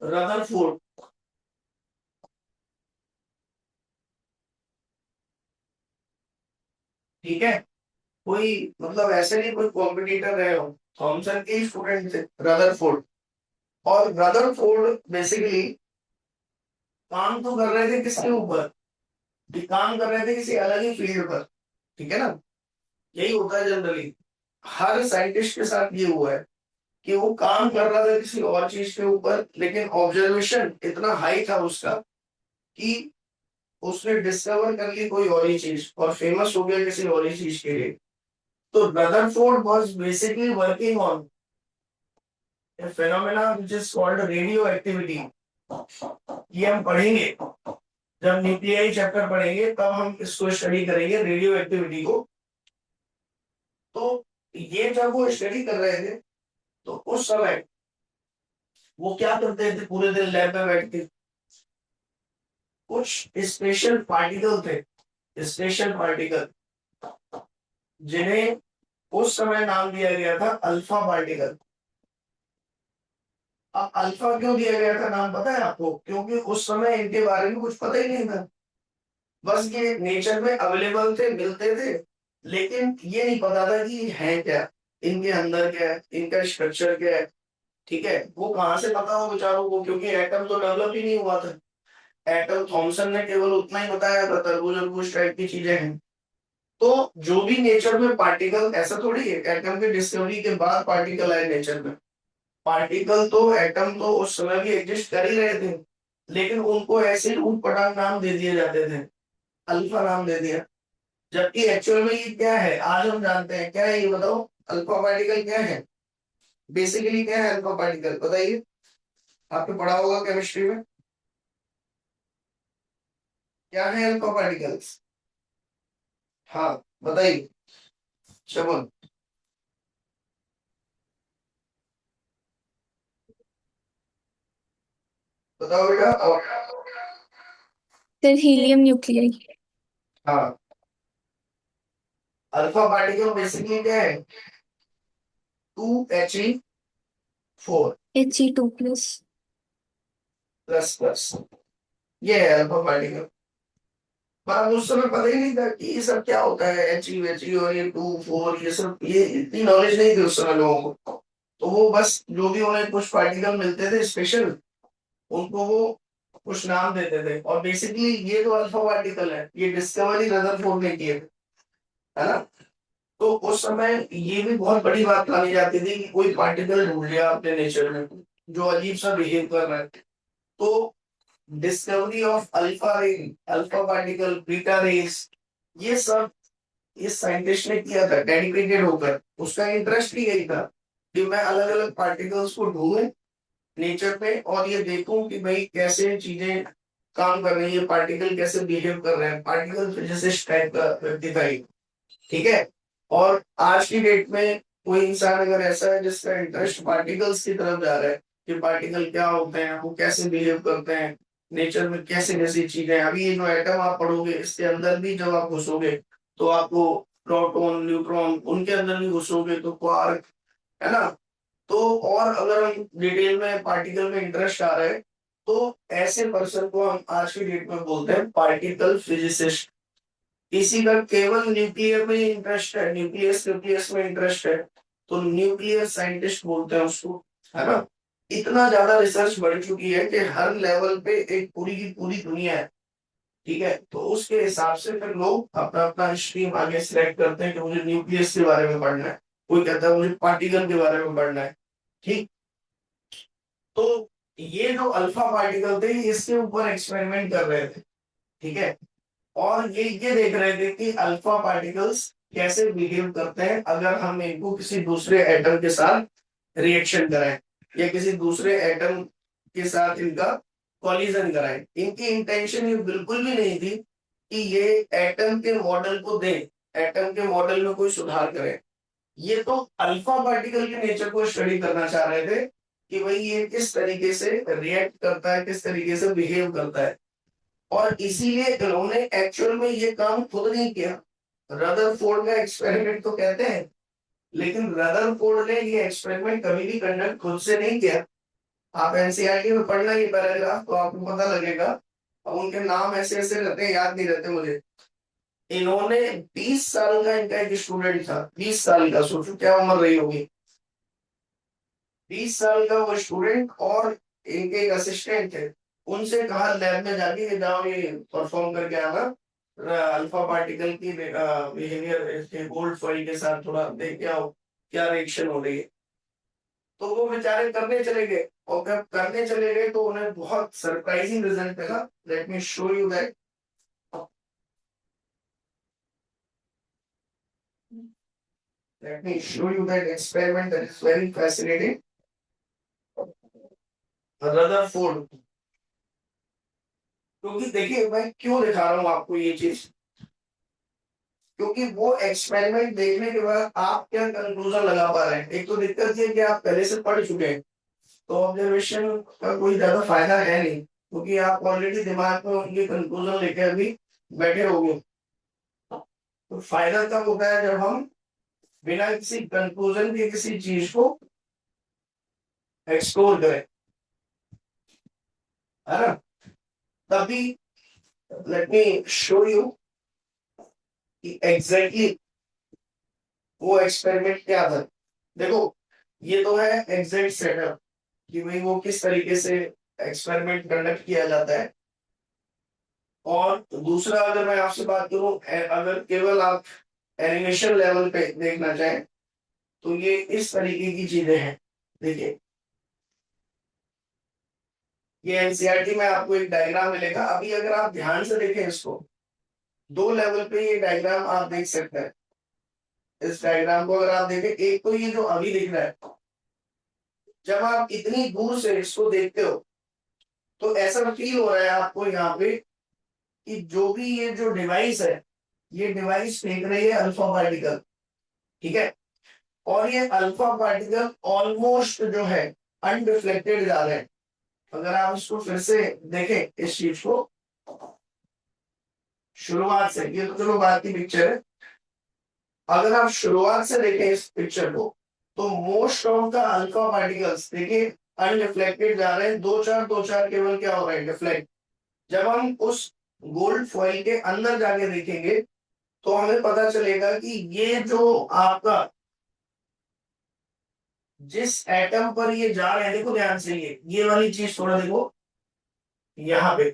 रदरफोर्ड। ठीक है, कोई मतलब ऐसे नहीं कोई कॉम्पिटिटर रहे हो, थॉमसन के ही स्टूडेंट थे रदरफोर्ड। और रदरफोर्ड बेसिकली काम तो कर रहे थे किसके ऊपर? कि काम कर रहे थे किसी अलग ही फील्ड पर। ठीक है ना, यही होता है जनरली, हर साइंटिस्ट के साथ ये हुआ है कि वो काम कर रहा था किसी और चीज के ऊपर, लेकिन ऑब्जर्वेशन इतना हाई था उसका कि उसने डिस्कवर कर ली कोई और ही चीज और फेमस हो गया किसी और ही चीज के लिए। तो Rutherford was basically working on A phenomena which is called radioactivity। ये हम पढ़ेंगे जब न्यूक्लियाई चैप्टर पढ़ेंगे, तब हम इसको स्टडी करेंगे, रेडियो एक्टिविटी को। तो ये जब वो स्टडी कर रहे थे तो उस समय वो क्या करते थे पूरे दिन लैब में बैठ के? कुछ स्पेशल पार्टिकल थे, स्पेशल पार्टिकल, जिन्हें उस समय नाम दिया गया था अल्फा पार्टिकल। अब अल्फा क्यों दिया गया था नाम पता है आपको? क्योंकि उस समय इनके बारे में कुछ पता ही नहीं था, बस ये नेचर में अवेलेबल थे, मिलते थे, लेकिन ये नहीं पता था कि है क्या, इनके अंदर क्या है, इनका स्ट्रक्चर क्या है। ठीक है, वो कहाँ से पता हो बेचारों को, क्योंकि एटम तो डेवलप ही नहीं हुआ था। एटम थॉमसन ने केवल उतना ही बताया था, तरबूज अरबूज टाइप की चीजें हैं। तो जो भी नेचर में पार्टिकल, ऐसा थोड़ी है एटम की डिस्कवरी के बाद पार्टिकल आए नेचर में। पार्टिकल तो, एटम तो उस समय भी एग्जिस्ट कर ही रहे थे, लेकिन उनको ऐसे ऊट पटांग नाम दे दिए जाते थे, अल्फा नाम दे दिया। जबकि एक्चुअल में ये क्या है आज हम जानते हैं, क्या है ये बताओ? अल्फा पार्टिकल क्या है? बेसिकली क्या है अल्फा पार्टिकल, बताइए। आपने पढ़ा होगा केमिस्ट्री में, क्या है अल्फा पार्टिकल्स? हाँ बताइए शबन, बताओ बेटा। और सर हीलियम न्यूक्लियाई। हाँ, अल्फा पार्टिकल बेसिकली क्या है? 2He4 He2+। प्लस प्लस, ये है अल्फा पार्टिकल। पर उस समय पता ही नहीं था कि ये सब क्या होता है, He और ये 2 4, ये सब, ये इतनी नॉलेज नहीं थी उस समय लोगों को। तो वो बस जो भी उन्हें कुछ पार्टिकल मिलते थे स्पेशल, उनको वो कुछ नाम देते थे। और बेसिकली ये तो अल्फा पार्टिकल है, ये डिस्कवरी रदरफोर्ड ने की है ना। तो उस समय ये भी बहुत बड़ी बात मानी जाती थी कि कोई पार्टिकल ढूंढ लिया अपने नेचर में जो अजीब सा बिहेव कर रहा है। तो discovery of alpha ray, alpha particle, beta rays, ये सब इस साइंटिस्ट ने किया था डेडिकेटेड होकर। उसका इंटरेस्ट ही यही था कि मैं अलग अलग पार्टिकल्स को ढूंढूं नेचर पे और ये देखूं कि भाई कैसे चीजें काम कर रही है, पार्टिकल कैसे बिहेव कर रहे हैं, पार्टिकल फिजिसिस्ट टाइप का व्यक्ति था ये। ठीक है, और आज की डेट में कोई इंसान अगर ऐसा है जिसका इंटरेस्ट पार्टिकल्स की तरफ जा रहा है कि पार्टिकल क्या होते हैं, वो कैसे बिहेव करते हैं नेचर में, कैसे कैसी चीजें। अभी ये जो एटम आप पढ़ोगे इसके अंदर भी जब आप घुसोगे तो आपको प्रोटॉन न्यूट्रॉन, उनके अंदर भी घुसोगे तो क्वार्क, है ना। तो और अगर हम डिटेल में पार्टिकल में इंटरेस्ट आ रहा है तो ऐसे पर्सन को हम आज की डेट में बोलते हैं पार्टिकल फिजिसिस्ट। किसी का केवल न्यूक्लियर में इंटरेस्ट है, न्यूक्लियस न्यूक्लियस में इंटरेस्ट है, तो न्यूक्लियर साइंटिस्ट बोलते हैं उसको, है ना। इतना ज्यादा रिसर्च बढ़ चुकी है कि हर लेवल पे एक पूरी की पूरी दुनिया है, ठीक है। तो उसके हिसाब से फिर लोग अपना अपना स्ट्रीम आगे सिलेक्ट करते हैं कि मुझे न्यूक्लियस के बारे में पढ़ना है, कोई कहता है मुझे पार्टिकल के बारे में पढ़ना है, ठीक। तो ये जो अल्फा पार्टिकल थे इसके ऊपर एक्सपेरिमेंट कर रहे थे, ठीक है। और ये देख रहे थे कि अल्फा पार्टिकल्स कैसे बिहेव करते हैं अगर हम इनको किसी दूसरे एटम के साथ रिएक्शन कराएं या किसी दूसरे एटम के साथ इनका कॉलिजन कराएं। इनकी इंटेंशन ये बिल्कुल भी नहीं थी कि ये एटम के मॉडल को दें, एटम के मॉडल में कोई सुधार करें। ये तो अल्फा पार्टिकल के नेचर को स्टडी करना चाह रहे थे कि भाई ये किस तरीके से रिएक्ट करता है, किस तरीके से बिहेव करता है। और इसीलिए इन्होंने एक्चुअल में ये काम खुद नहीं किया, रदरफोर्ड का एक्सपेरिमेंट तो कहते हैं, लेकिन रदरफोर्ड ने ये एक्सपेरिमेंट कभी भी कंडक्ट खुद से नहीं किया। आप एनसीईआरटी में पढ़ना ये पैराग्राफ तो आपको पता लगेगा। अब उनके नाम ऐसे ऐसे रहते हैं, याद नहीं रहते मुझे। इन्होंने 20 साल का इनका एक स्टूडेंट था, 20 साल का, सोचो क्या उम्र रही होगी। 20 साल का वो स्टूडेंट और इनके एक असिस्टेंट थे। उनसे कहा लैब में जाके कि जाओ ये परफॉर्म करके आना, अल्फा पार्टिकल की बिहेवियर गोल्ड फॉइल के साथ थोड़ा देख के आओ क्या रिएक्शन हो रही है। तो वो बेचारे करने चले गए, और जब करने चले गए तो उन्हें बहुत सरप्राइजिंग रिजल्ट मिला। Late me show you that. Let me show you that experiment that is very fascinating. Rutherford, क्योंकि देखिए मैं क्यों दिखा रहा हूं आपको ये चीज, क्योंकि वो एक्सपेरिमेंट देखने के बाद आप क्या कंक्लूजन लगा पा रहे हैं। एक तो दिक्कत ये कि आप पहले से पढ़ चुके हैं, तो ऑब्जर्वेशन का कोई ज्यादा फायदा है नहीं, क्योंकि आप ऑलरेडी दिमाग में उनके कंक्लूजन लेके अभी बैठे होंगे। तो फायदा तब होता है जब हम बिना किसी कंक्लूजन के किसी चीज को एक्सप्लोर करें, है ना। तभी लेट मी शो यू कि एग्जैक्टली वो एक्सपेरिमेंट क्या था। देखो ये तो है एग्जैक्ट सेटअप कि भाई वो किस तरीके से एक्सपेरिमेंट कंडक्ट किया जाता है। और दूसरा अगर मैं आपसे बात करूं, अगर केवल आप एनिमेशन लेवल पे देखना चाहें तो ये इस तरीके की चीजें हैं। देखिए ये एनसीईआरटी में आपको एक डायग्राम मिलेगा। अभी अगर आप ध्यान से देखें इसको, दो लेवल पे ये डायग्राम आप देख सकते हैं। इस डायग्राम को अगर आप देखें, एक तो ये जो अभी दिख रहा है, जब आप इतनी दूर से इसको देखते हो तो ऐसा फील हो रहा है आपको यहाँ पे कि जो भी ये जो डिवाइस है, ये डिवाइस फेंक रही है अल्फा पार्टिकल, ठीक है। और ये अल्फा पार्टिकल ऑलमोस्ट जो है अनडिफ्लेक्टेड जा रहे हैं। अगर आप इसको फिर से देखें इस चीज को शुरुआत से, ये तो चलो बात की पिक्चर है। अगर आप शुरुआत से देखें इस पिक्चर को तो most of the alpha particles देखिए अनडिफ्लेक्टेड जा रहे हैं, दो चार केवल क्या हो रहे हैं, डिफ्लेक्ट। जब हम उस गोल्ड फॉइल के अंदर जाके देखेंगे तो हमें पता चलेगा कि ये जो आपका जिस एटम पर ये जा रहे हैं, देखो ध्यान से, ये वाली चीज थोड़ा देखो यहाँ पे,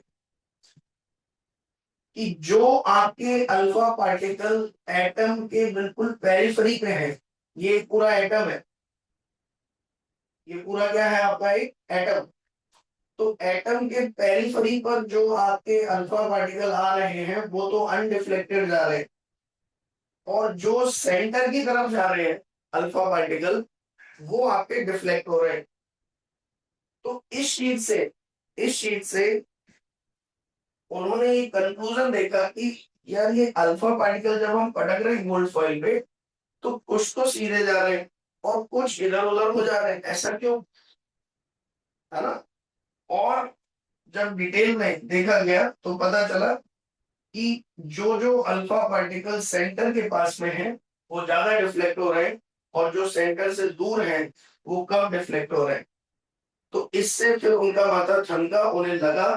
कि जो आपके अल्फा पार्टिकल एटम के बिल्कुल पेरिफेरी पे है, ये पूरा एटम है, ये पूरा क्या है आपका एक एटम। तो एटम के पेरिफेरी पर जो आपके अल्फा पार्टिकल आ रहे हैं वो तो अनडिफ्लेक्टेड जा रहे हैं, और जो सेंटर की तरफ जा रहे हैं अल्फा पार्टिकल वो आपके डिफ्लेक्ट हो रहे हैं। तो इस चीज से उन्होंने ये कंक्लूजन देखा कि यार ये अल्फा पार्टिकल जब हम पटक रहे हैं गोल्ड फॉइल पे तो कुछ तो सीधे जा रहे हैं और कुछ इधर उधर हो जा रहे हैं, ऐसा क्यों, है ना। और जब डिटेल में देखा गया तो पता चला कि जो जो अल्फा पार्टिकल सेंटर के पास में है वो ज्यादा डिफ्लेक्ट हो रहे हैं, और जो सेंटर से दूर है वो कम डिफ्लेक्ट हो रहे हैं। तो इससे फिर उनका माथा ठनका, उन्हें लगा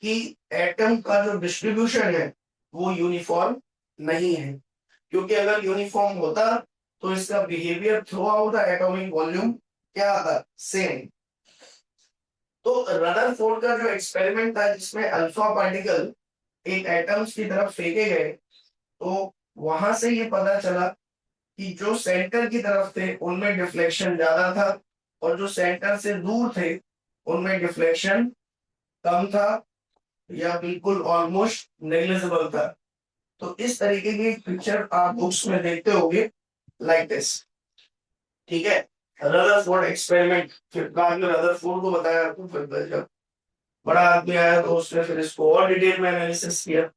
कि एटम का जो डिस्ट्रीब्यूशन है वो यूनिफॉर्म नहीं है, क्योंकि अगर यूनिफॉर्म होता तो इसका behaviour through out the atomic volume क्या आता, सेम। तो रदरफोर्ड का जो एक्सपेरिमेंट था जिसमें अल्फा पार्टिकल एक एटम्स की तरफ फेंके गए, तो वहां से ये पता चला कि जो सेंटर की तरफ थे उनमें डिफ्लेक्शन ज्यादा था और जो सेंटर से दूर थे उनमें डिफ्लेक्शन कम था या बिल्कुल ऑलमोस्ट नेग्लिजिबल था। तो इस तरीके की एक पिक्चर आप बुक्स में देखते होंगे लाइक दिस। ठीक है, रदरफोर्ड एक्सपेरिमेंट। फिर बाद में रदरफोर्ड को बताया, तो फिर जब बड़ा आदमी आया तो उसने फिर इसको और डिटेल में एनालिसिस किया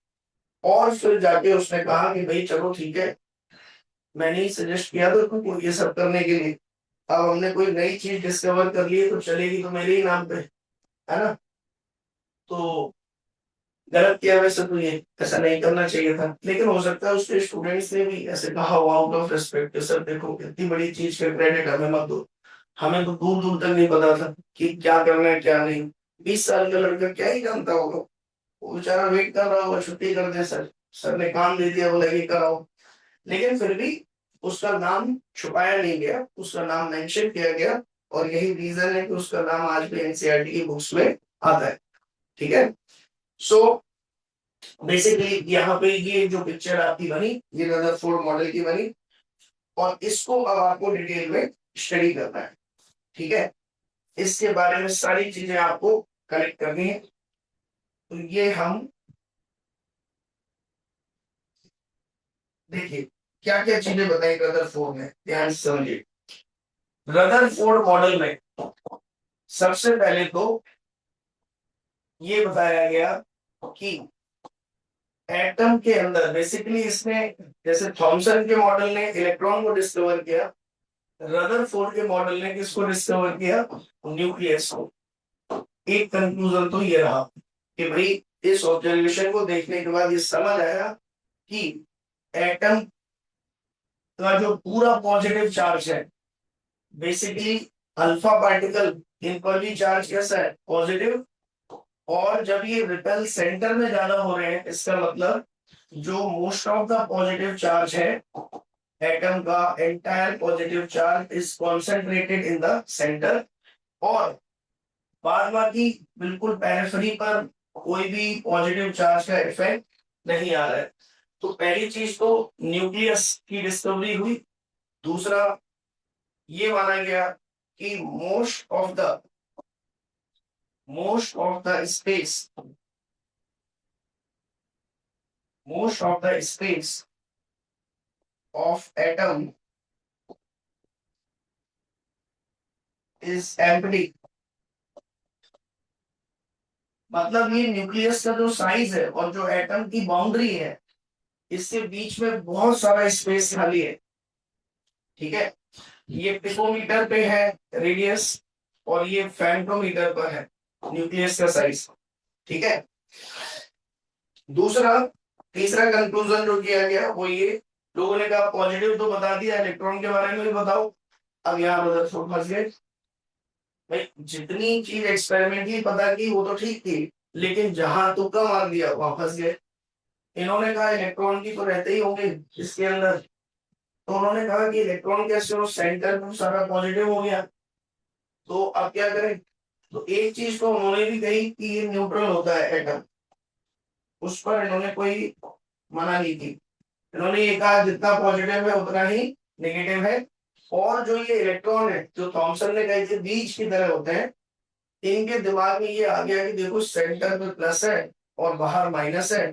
और फिर जाके उसने कहा कि भाई चलो ठीक है, मैंने ही सजेस्ट किया था तुमको ये सब करने के लिए, अब हमने कोई नई चीज डिस्कवर कर ली है तो चलेगी तो मेरे ही नाम पे, है ना। तो गलत किया वैसे, तो ये ऐसा नहीं करना चाहिए था, लेकिन हो सकता है उसके स्टूडेंट्स ने भी ऐसे कहा हो आउट ऑफ रिस्पेक्ट, सर देखो इतनी बड़ी चीज का क्रेडिट हमें मत दो, हमें तो दूर दूर तक नहीं पता था कि क्या करना है क्या नहीं। 20 साल का लड़का क्या ही जानता होगा, वो बेचारा वेट कर रहा होगा छुट्टी कर दे सर, सर ने काम दे दिया बोला ये कराओ। लेकिन फिर भी उसका नाम छुपाया नहीं गया, उसका नाम मेंशन किया गया और यही रीजन है कि उसका नाम आज भी एनसीईआरटी की बुक्स में आता है। ठीक है, सो बेसिकली यहाँ पे ये जो पिक्चर आपकी बनी ये रदरफोर्ड मॉडल की बनी और इसको अब आपको डिटेल में स्टडी करना है। ठीक है, इसके बारे में सारी चीजें आपको कलेक्ट करनी है। तो ये हम देखिए क्या क्या चीजें बताई रदरफोर्ड ने, ध्यान से समझिए। रदरफोर्ड मॉडल में सबसे पहले तो ये बताया गया कि एटम के अंदर बेसिकली इसने, जैसे थॉमसन के मॉडल ने इलेक्ट्रॉन को डिस्कवर किया, रदरफोर्ड के मॉडल ने किसको डिस्कवर किया, न्यूक्लियस को। एक कंक्लूजन तो ये रहा कि भाई इस ऑब्जर्वेशन को देखने के बाद ये समझ आया कि एटम का जो पूरा पॉजिटिव चार्ज है, बेसिकली अल्फा पार्टिकल इन पर भी चार्ज कैसा है, पॉजिटिव। और जब ये रिपेल सेंटर में ज्यादा हो रहे हैं, इसका मतलब जो most of the positive charge है एटम का, entire positive charge is concentrated in the centre और बाद बाकी बिल्कुल पेरिफेरी पर कोई भी पॉजिटिव चार्ज का इफेक्ट नहीं आ रहा है। तो पहली चीज तो न्यूक्लियस की डिस्कवरी हुई। दूसरा ये माना गया कि most of the space of atom is empty। मतलब ये न्यूक्लियस का जो साइज है और जो एटम की बाउंड्री है, इसके बीच में बहुत सारा स्पेस खाली है। ठीक है, ये पिकोमीटर पे है रेडियस और ये फेम्टोमीटर पर है न्यूक्लियस का साइज। ठीक है, तीसरा कंक्लूजन जो किया गया वो ये, लोगों ने कहा पॉजिटिव तो बता दिया, इलेक्ट्रॉन के बारे में भी बताओ। अब यहाँ रदरफोर्ड फंस गए भाई, जितनी चीज एक्सपेरिमेंटली पता की वो तो ठीक थी, लेकिन जहां तुक्का मार दिया वहां फंस गए। इन्होंने कहा इलेक्ट्रॉन की तो रहते ही होंगे इसके अंदर, तो उन्होंने कहा कि इलेक्ट्रॉन कैसे हो, सेंटर में सारा पॉजिटिव हो गया, तो अब क्या करें। तो एक चीज तो उन्होंने भी कही कि ये न्यूट्रल होता है एटम, उस पर इन्होंने कोई मना नहीं की। इन्होंने ये कहा जितना पॉजिटिव है उतना ही नेगेटिव है। और जो ये इलेक्ट्रॉन है जो थॉमसन ने कहे थे बीज की तरह होते हैं, इनके दिमाग में ये आ गया कि देखो सेंटर में प्लस है और बाहर माइनस है,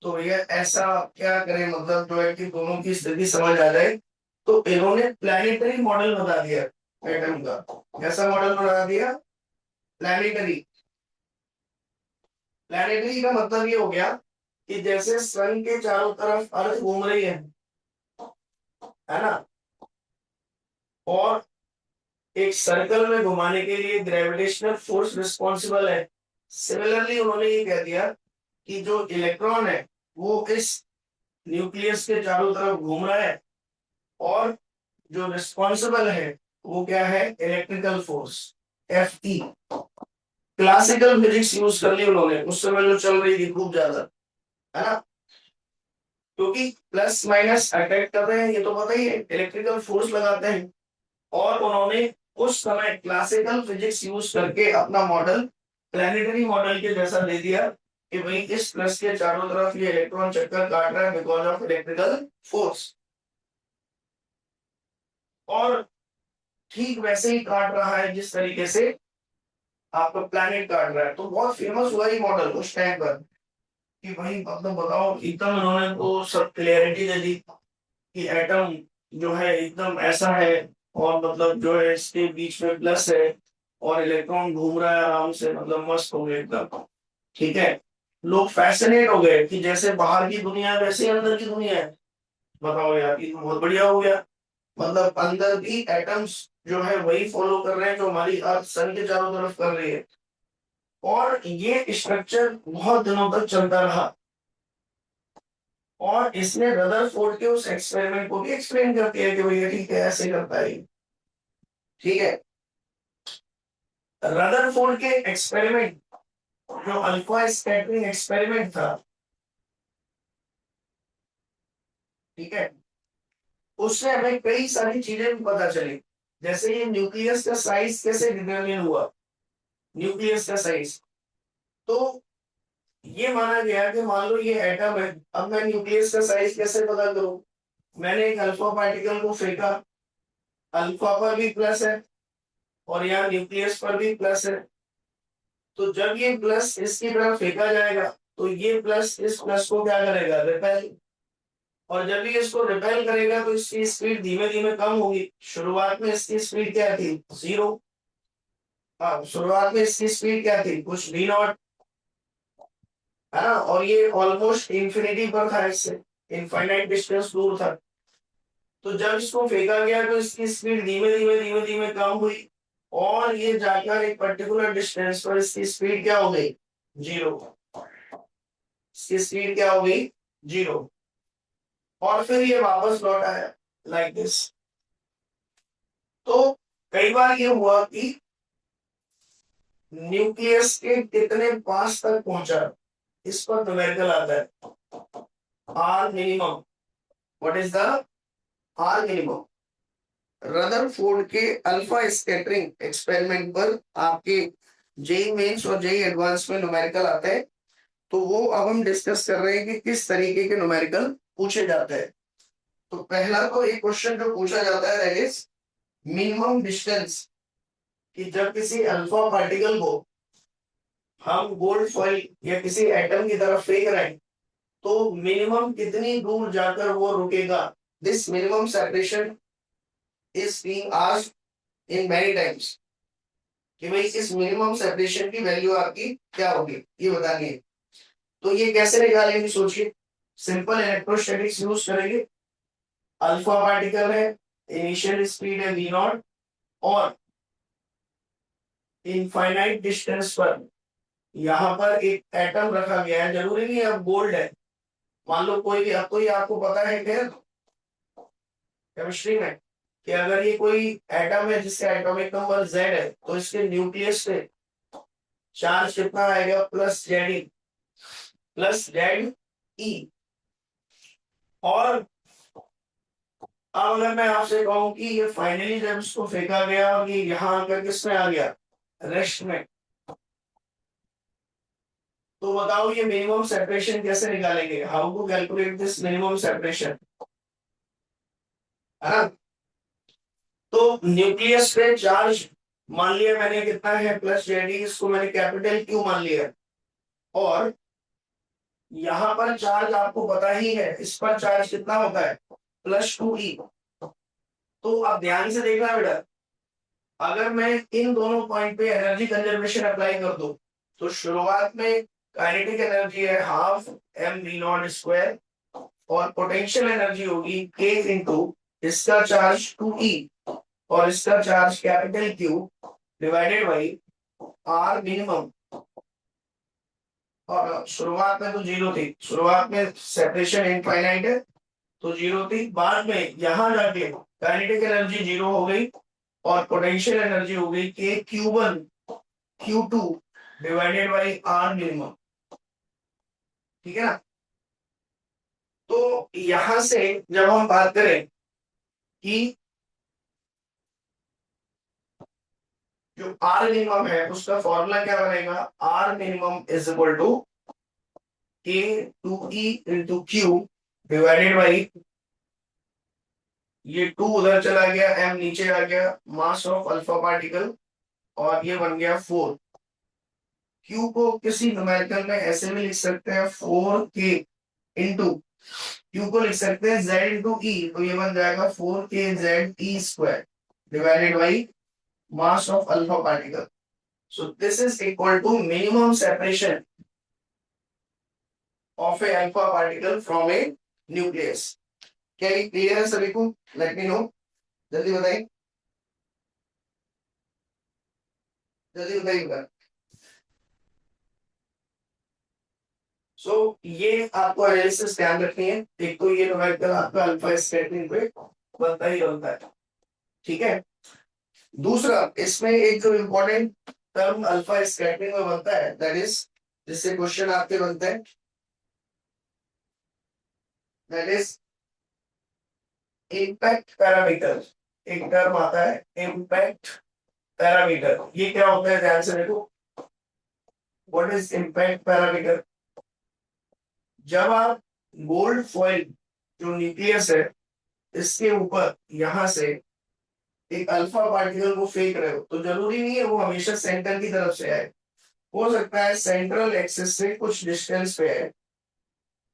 तो ये ऐसा क्या करें, मतलब जो है कि दोनों की स्थिति समझ आ जाए। तो इन्होंने प्लैनेटरी मॉडल बता दिया एटम का। कैसा मॉडल बना दिया, प्लैनेटरी। प्लैनेटरी का मतलब ये हो गया कि जैसे सन के चारों तरफ अर्थ घूम रही है ना, और एक सर्कल में घुमाने के लिए ग्रेविटेशनल फोर्स रिस्पॉन्सिबल है। सिमिलरली उन्होंने ये कह दिया कि जो इलेक्ट्रॉन है वो इस न्यूक्लियस के चारों तरफ घूम रहा है और जो रिस्पॉन्सिबल है वो क्या है, electrical force, Fe। Classical physics use कर ली उन्होंने, उस समय जो चल रही थी खूब ज्यादा, है ना, क्योंकि प्लस माइनस अट्रैक्ट कर रहे हैं ये तो पता ही है, इलेक्ट्रिकल फोर्स लगाते हैं। और उन्होंने उस समय क्लासिकल फिजिक्स यूज करके अपना मॉडल प्लानिटरी मॉडल के जैसा दे दिया कि भाई इस प्लस के चारों तरफ ये इलेक्ट्रॉन चक्कर काट रहा है बिकॉज ऑफ इलेक्ट्रिकल फोर्स, और ठीक वैसे ही काट रहा है जिस तरीके से आपका प्लैनेट काट रहा है। तो बहुत फेमस हुआ ये मॉडल उस टाइम पर कि भाई मतलब बताओ, एकदम उन्होंने तो सब क्लियरिटी दे दी कि एटम जो है एकदम ऐसा है, और मतलब जो है इसके बीच में प्लस है और इलेक्ट्रॉन घूम रहा है आराम से, मतलब मस्त हो गए एकदम। ठीक है, लोग फैसिनेट हो गए कि जैसे बाहर की दुनिया है वैसे ही अंदर की दुनिया है। बताओ यार, ये तो बहुत बढ़िया हो गया। मतलब अंदर भी एटम्स जो है वही फॉलो कर रहे हैं जो हमारी अर्थ सन के चारों तरफ कर रही है। और ये स्ट्रक्चर बहुत दिनों तक चलता रहा, और इसने रदरफोर्ड के उस एक्सपेरिमेंट को भी एक्सप्लेन कर दिया कि भैया ठीक है ऐसे करता है ये। ठीक है, रदरफोर्ड के एक्सपेरिमेंट जो अल्फा स्कैटरिंग एक्सपेरिमेंट था, ठीक है, उससे हमें कई सारी चीजें भी पता चली। जैसे ये न्यूक्लियस का साइज कैसे डिटरमिन हुआ, न्यूक्लियस का साइज। तो ये माना गया कि मान लो ये एटम है, अब मैं न्यूक्लियस का साइज कैसे पता करूं। मैंने एक अल्फा पार्टिकल को फेंका, अल्फा पर भी प्लस है और यहाँ न्यूक्लियस पर भी प्लस है। तो जब ये प्लस इसकी तरफ फेंका जाएगा तो ये प्लस इस प्लस को क्या करेगा, रिपेल। और जब ये इसको रिपेल करेगा तो इसकी स्पीड धीमे धीमे कम होगी। शुरुआत में इसकी स्पीड क्या थी, 0। हाँ, शुरुआत में इसकी स्पीड क्या थी, कुछ v0, है ना, और ये ऑलमोस्ट इंफिनिटी पर था, इससे इनफाइनाइट डिस्टेंस दूर था। तो जब इसको फेंका गया तो इसकी स्पीड धीमे धीमे कम हुई, और ये जाकर एक पर्टिकुलर डिस्टेंस पर इसकी स्पीड क्या हो गई, 0। इसकी स्पीड क्या हो गई, 0। और फिर ये वापस लौट आया लाइक दिस। तो कई बार ये हुआ कि न्यूक्लियस के कितने पास तक पहुंचा, इस पर न्यूमेरिकल आता है, R minimum. What is the R minimum. Rutherford के अल्फा स्कैटरिंग एक्सपेरिमेंट पर आपके जेई मेंस और जेई एडवांस में न्यूमेरिकल आता है। तो वो अब हम डिस्कस कर रहे हैं कि किस तरीके के न्यूमेरिकल पूछे जाते हैं। तो पहला तो एक क्वेश्चन जो पूछा जाता है दैट इज मिनिमम डिस्टेंस, कि जब किसी अल्फा पार्टिकल को हम गोल्ड फॉइल या किसी एटम की तरफ फेंक रहे हैं तो मिनिमम कितनी दूर जाकर वो रुकेगा। This minimum separation is being asked in many times, कि भाई इस मिनिमम सेपरेशन की वैल्यू आपकी क्या होगी, ये बतानी है। तो ये कैसे निकालेंगे, सोचिए। सिंपल इलेक्ट्रोस्टैटिक्स यूज करेंगे। अल्फा पार्टिकल है, इनिशियल स्पीड है v0, और इनफाइनाइट डिस्टेंस पर यहाँ पर एक एटम रखा गया है, जरूरी नहीं अब गोल्ड है, मान लो कोई भी। अब तो ये आपको पता है खैर केमिस्ट्री में कि अगर ये कोई एटम है जिसका एटॉमिक नंबर Z है तो इसके न्यूक्लियस पे चार्ज कितना आएगा, प्लस Z E। और अब अगर मैं आपसे कहूं कि ये फाइनली जब इसको फेंका गया और ये यहाँ आकर किसमें आ गया, रेस्ट में, तो बताओ ये मिनिमम सेपरेशन कैसे निकालेंगे, how to calculate this minimum separation, है ना। तो न्यूक्लियस पे चार्ज मान लिया मैंने कितना है, प्लस Z, इसको मैंने कैपिटल Q मान लिया। और यहाँ पर चार्ज आपको पता ही है, इस पर चार्ज कितना होता है, +2E। तो आप ध्यान से देखना बेटा, अगर मैं इन दोनों पॉइंट पे एनर्जी कंजर्वेशन अप्लाई कर दूं तो शुरुआत में काइनेटिक एनर्जी है हाफ mv0 स्क्वायर, और पोटेंशियल एनर्जी होगी k इंटू इसका चार्ज 2E और इसका charge capital Q divided by R minimum. और शुरुआत में तो 0 थी, शुरुआत में सेपरेशन इनफाइनाइट है तो 0 थी, बाद में यहां जाके काइनेटिक एनर्जी 0 हो गई और पोटेंशियल एनर्जी हो गई के Q1 Q2 divided by R minimum. ठीक है ना। तो यहां से जब हम बात करें कि जो आर मिनिमम है उसका फॉर्मूला क्या बनेगा, r minimum is equal to k two e into q divided by, ये 2 उधर चला गया, एम नीचे आ गया, मास ऑफ अल्फा पार्टिकल, और ये बन गया 4। क्यू को किसी न्यूमेरिकल में ऐसे भी लिख सकते हैं 4k इंटू, क्यू को लिख सकते हैं z इंटू ई, तो ये बन जाएगा 4k z e square divided by mass of alpha particle. So this is equal to minimum separation of a alpha particle from a nucleus. क्या ये क्लियर है सभी को? लेट मी नो, जल्दी बताइए, जल्दी बताइएगा। सो ये आपको एनालिसिस ध्यान रखनी है। एक तो ये न्यूमेरिकल आपका अल्फा स्कैटरिंग पे बनता ही बनता है, ठीक है। दूसरा, इसमें एक जो इम्पोर्टेंट टर्म अल्फा स्कैटरिंग में बनता है, दैट इज, जिससे क्वेश्चन आपके बनते हैं, दैट इज इम्पैक्ट पैरामीटर। एक टर्म आता है इम्पैक्ट पैरामीटर, ये क्या होता है ध्यान से देखो। What is impact parameter? जब आप गोल्ड फॉइल जो न्यूक्लियस है इसके ऊपर यहां से एक अल्फा पार्टिकल को फेंक रहे हो, तो जरूरी नहीं है वो हमेशा सेंटर की तरफ से आए, हो सकता है सेंट्रल एक्सिस से कुछ डिस्टेंस पे है।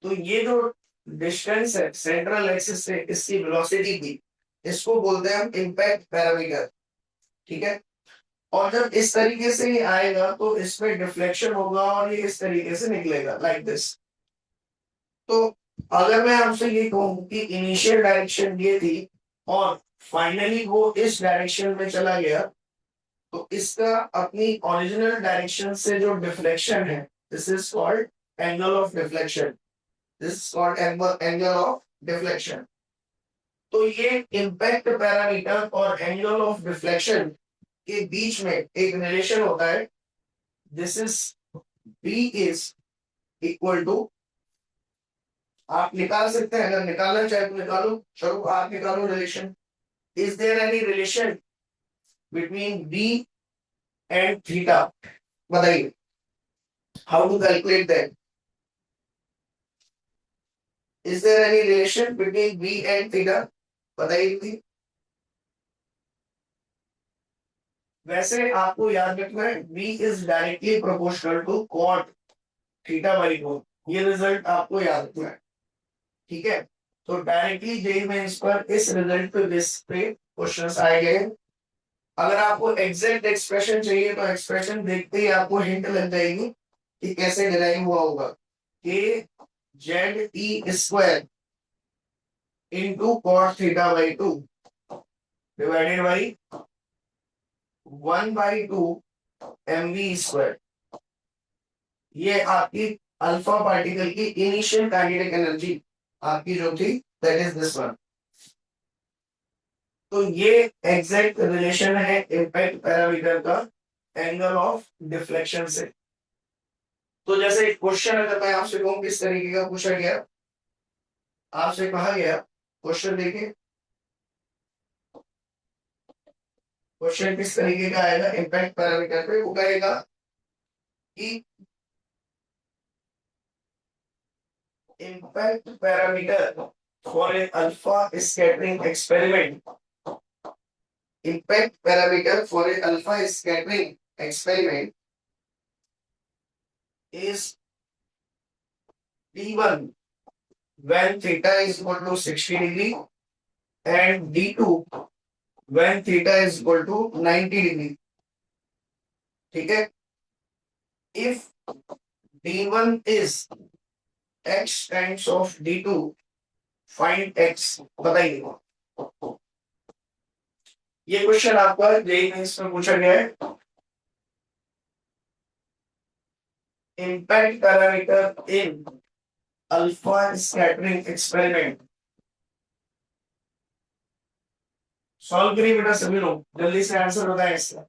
तो ये जो डिस्टेंस है सेंट्रल एक्सिस से इसकी वेलोसिटी की, इसको बोलते हैं हम इम्पैक्ट पैरामीटर, ठीक है। और जब इस तरीके से ये आएगा तो इसमें डिफ्लेक्शन होगा और ये इस तरीके से निकलेगा लाइक दिस। तो अगर मैं आपसे ये कहूं कि इनिशियल डायरेक्शन ये थी और फाइनली वो इस डायरेक्शन में चला गया, तो इसका अपनी ओरिजिनल डायरेक्शन से जो डिफ्लेक्शन है, this is called angle of deflection, this is called angle of deflection. तो ये इम्पैक्ट पैरामीटर और एंगल ऑफ डिफ्लेक्शन के बीच में एक रिलेशन होता है, this is B is equal to, आप निकाल सकते हैं, अगर निकालना चाहे तो निकालो, चलो आप निकालो relation. Is there any relation between b and theta? बताइए, how to calculate that? Is there any relation between b and theta? बताइए। वैसे आपको याद रखना है b is directly proportional to cot theta by 2, ये रिजल्ट आपको याद रखना है, ठीक है। तो डायरेक्टली जेईई मेंस पर इस रिजल्ट पे बेस पे क्वेश्चंस आएंगे। अगर आपको एग्जैक्ट एक्सप्रेशन चाहिए तो एक्सप्रेशन देखते ही आपको हिंट लग जाएगी कि कैसे डिराइव हुआ होगा। K Z E square into cot theta by 2 divided by 1/2 mv square, ये आपकी अल्फा पार्टिकल की इनिशियल काइनेटिक एनर्जी आपकी जो थी, दैट इज दिस वन। तो ये एग्जैक्ट रिलेशन है इम्पैक्ट पैरामीटर का एंगल ऑफ डिफ्लेक्शन से। तो जैसे क्वेश्चन अगर मैं आपसे कहूं किस तरीके का पूछा गया, आपसे कहा गया, क्वेश्चन देखिए, क्वेश्चन किस तरीके का आएगा इम्पैक्ट पैरामीटर पे, वो कहेगा कि impact parameter for an alpha scattering experiment, impact parameter for an alpha scattering experiment is d1 when theta is equal to 60 degree and d2 when theta is equal to 90 degree, ठीक है। if d1 is x times of d2, find x, बताइए। ये क्वेश्चन आपका जेईई मेंस में पूछा गया है। इम्पैक्ट पैरामीटर इन अल्फा स्कैटरिंग एक्सपेरिमेंट, सॉल्व करिए बेटा सभी लोग, जल्दी से आंसर बताएं इसका।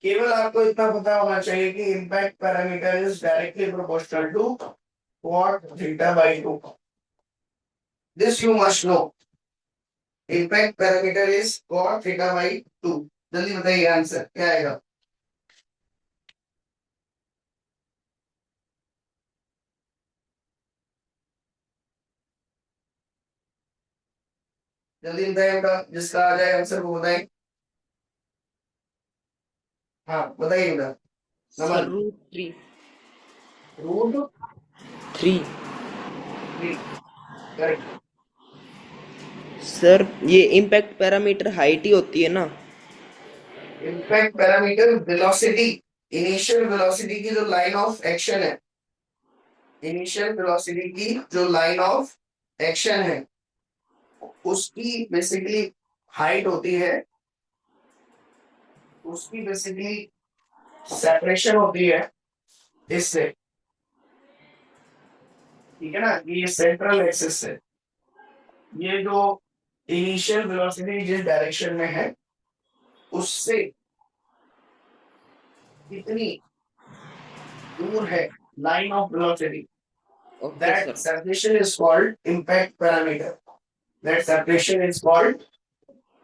केवल आपको इतना पता होना चाहिए कि impact parameter is directly proportional to cot theta by 2. This you must know. Impact parameter is cot theta by 2. जल्दी बताइए आंसर क्या आएगा। जल्दी बताइए बेटा, जिसका आ जाए आंसर वो बताइए। हाँ बताइए बेटा। Sir Naman. Root three. Root three. 3 correct. Sir ये इम्पैक्ट पैरामीटर हाइट ही होती है ना। Impact parameter velocity, initial velocity की जो लाइन ऑफ एक्शन है, इनिशियल वेलोसिटी की जो लाइन ऑफ एक्शन है उसकी बेसिकली हाइट होती है, उसकी बेसिकली सेपरेशन होती है इससे, ठीक है ना। ये सेंट्रल एक्सिस से ये जो इनिशियल वेलोसिटी जिस डायरेक्शन में है उससे कितनी दूर है line of velocity, okay that sir. separation is called impact parameter. That separation is called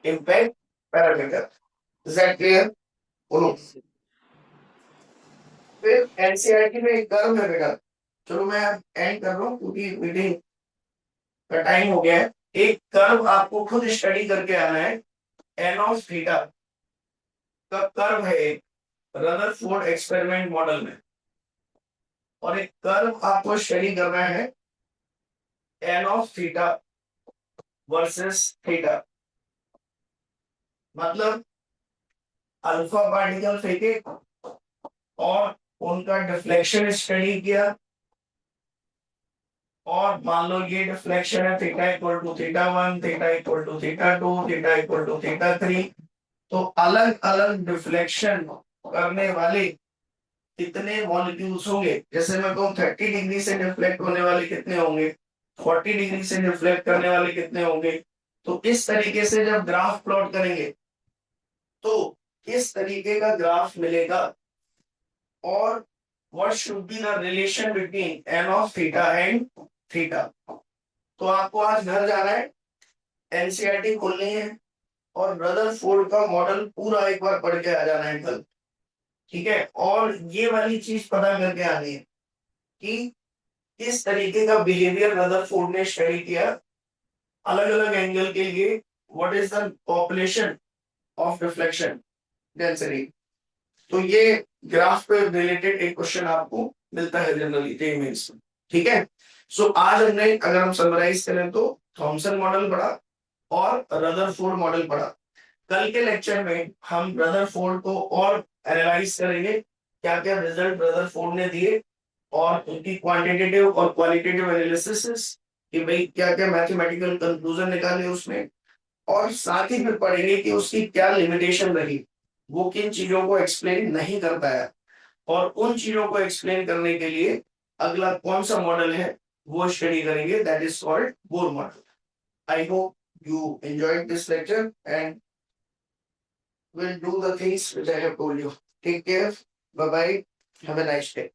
impact parameter. Is that clear? बोलो। Yes sir. फिर एनसीईआरटी में एक कर्व है बेटा, चलो मैं अब एंड कर रहा हूँ क्योंकि मीटिंग का टाइम हो गया है। एक कर्व आपको खुद स्टडी करके आना है, एन ऑफ थीटा का कर्व है एक रदरफोर्ड एक्सपेरिमेंट मॉडल में, और एक कर्व आपको स्टडी करना है N of theta versus theta. मतलब अल्फा पार्टिकल फेंके और उनका डिफ्लेक्शन स्टडी किया, और मान लो ये डिफ्लेक्शन है theta equal to theta 1, theta equal to theta 2, theta equal to theta 3। तो अलग अलग डिफ्लेक्शन करने वाले कितने मॉलिक्यूल्स होंगे, जैसे मैं कहूँ 30 डिग्री से डिफ्लेक्ट होने वाले कितने होंगे, 40 डिग्री से डिफ्लेक्ट करने वाले कितने होंगे। तो इस तरीके से जब ग्राफ प्लॉट करेंगे तो इस तरीके का ग्राफ मिलेगा, और what should be the relation between n of theta and theta। तो आपको आज घर जाना है, एनसीईआरटी खोलनी है और रदरफोर्ड का मॉडल पूरा एक बार पढ़ के आ जाना है कल, ठीक है। और ये वाली चीज पता करके आनी है कि किस तरीके का बिहेवियर रदरफोर्ड ने स्टडी किया अलग अलग एंगल के लिए, what is the population of deflection density. तो ये ग्राफ पे रिलेटेड एक क्वेश्चन आपको मिलता है जनरली जे मेंस में, ठीक है। सो आज हमने अगर हम समराइज करें तो थॉमसन मॉडल पढ़ा और रदरफोर्ड मॉडल पढ़ा। कल के लेक्चर में हम रदरफोर्ड को और एनालाइज करेंगे, क्या क्या रिजल्ट रदरफोर्ड ने दिए और उनकी क्वांटिटेटिव और क्वालिटेटिव एनालिसिस कि भाई क्या क्या मैथमेटिकल कंक्लूजन निकाले उसमें, और साथ ही फिर पढ़ेंगे कि उसकी क्या लिमिटेशन रही, वो किन चीजों को एक्सप्लेन नहीं कर पाया, और उन चीजों को एक्सप्लेन करने के लिए अगला कौन सा मॉडल है वो स्टडी करेंगे, that is called Bohr model. I hope you enjoyed this lecture and will do the things which I have told you. Take care. Bye bye. Have a nice day.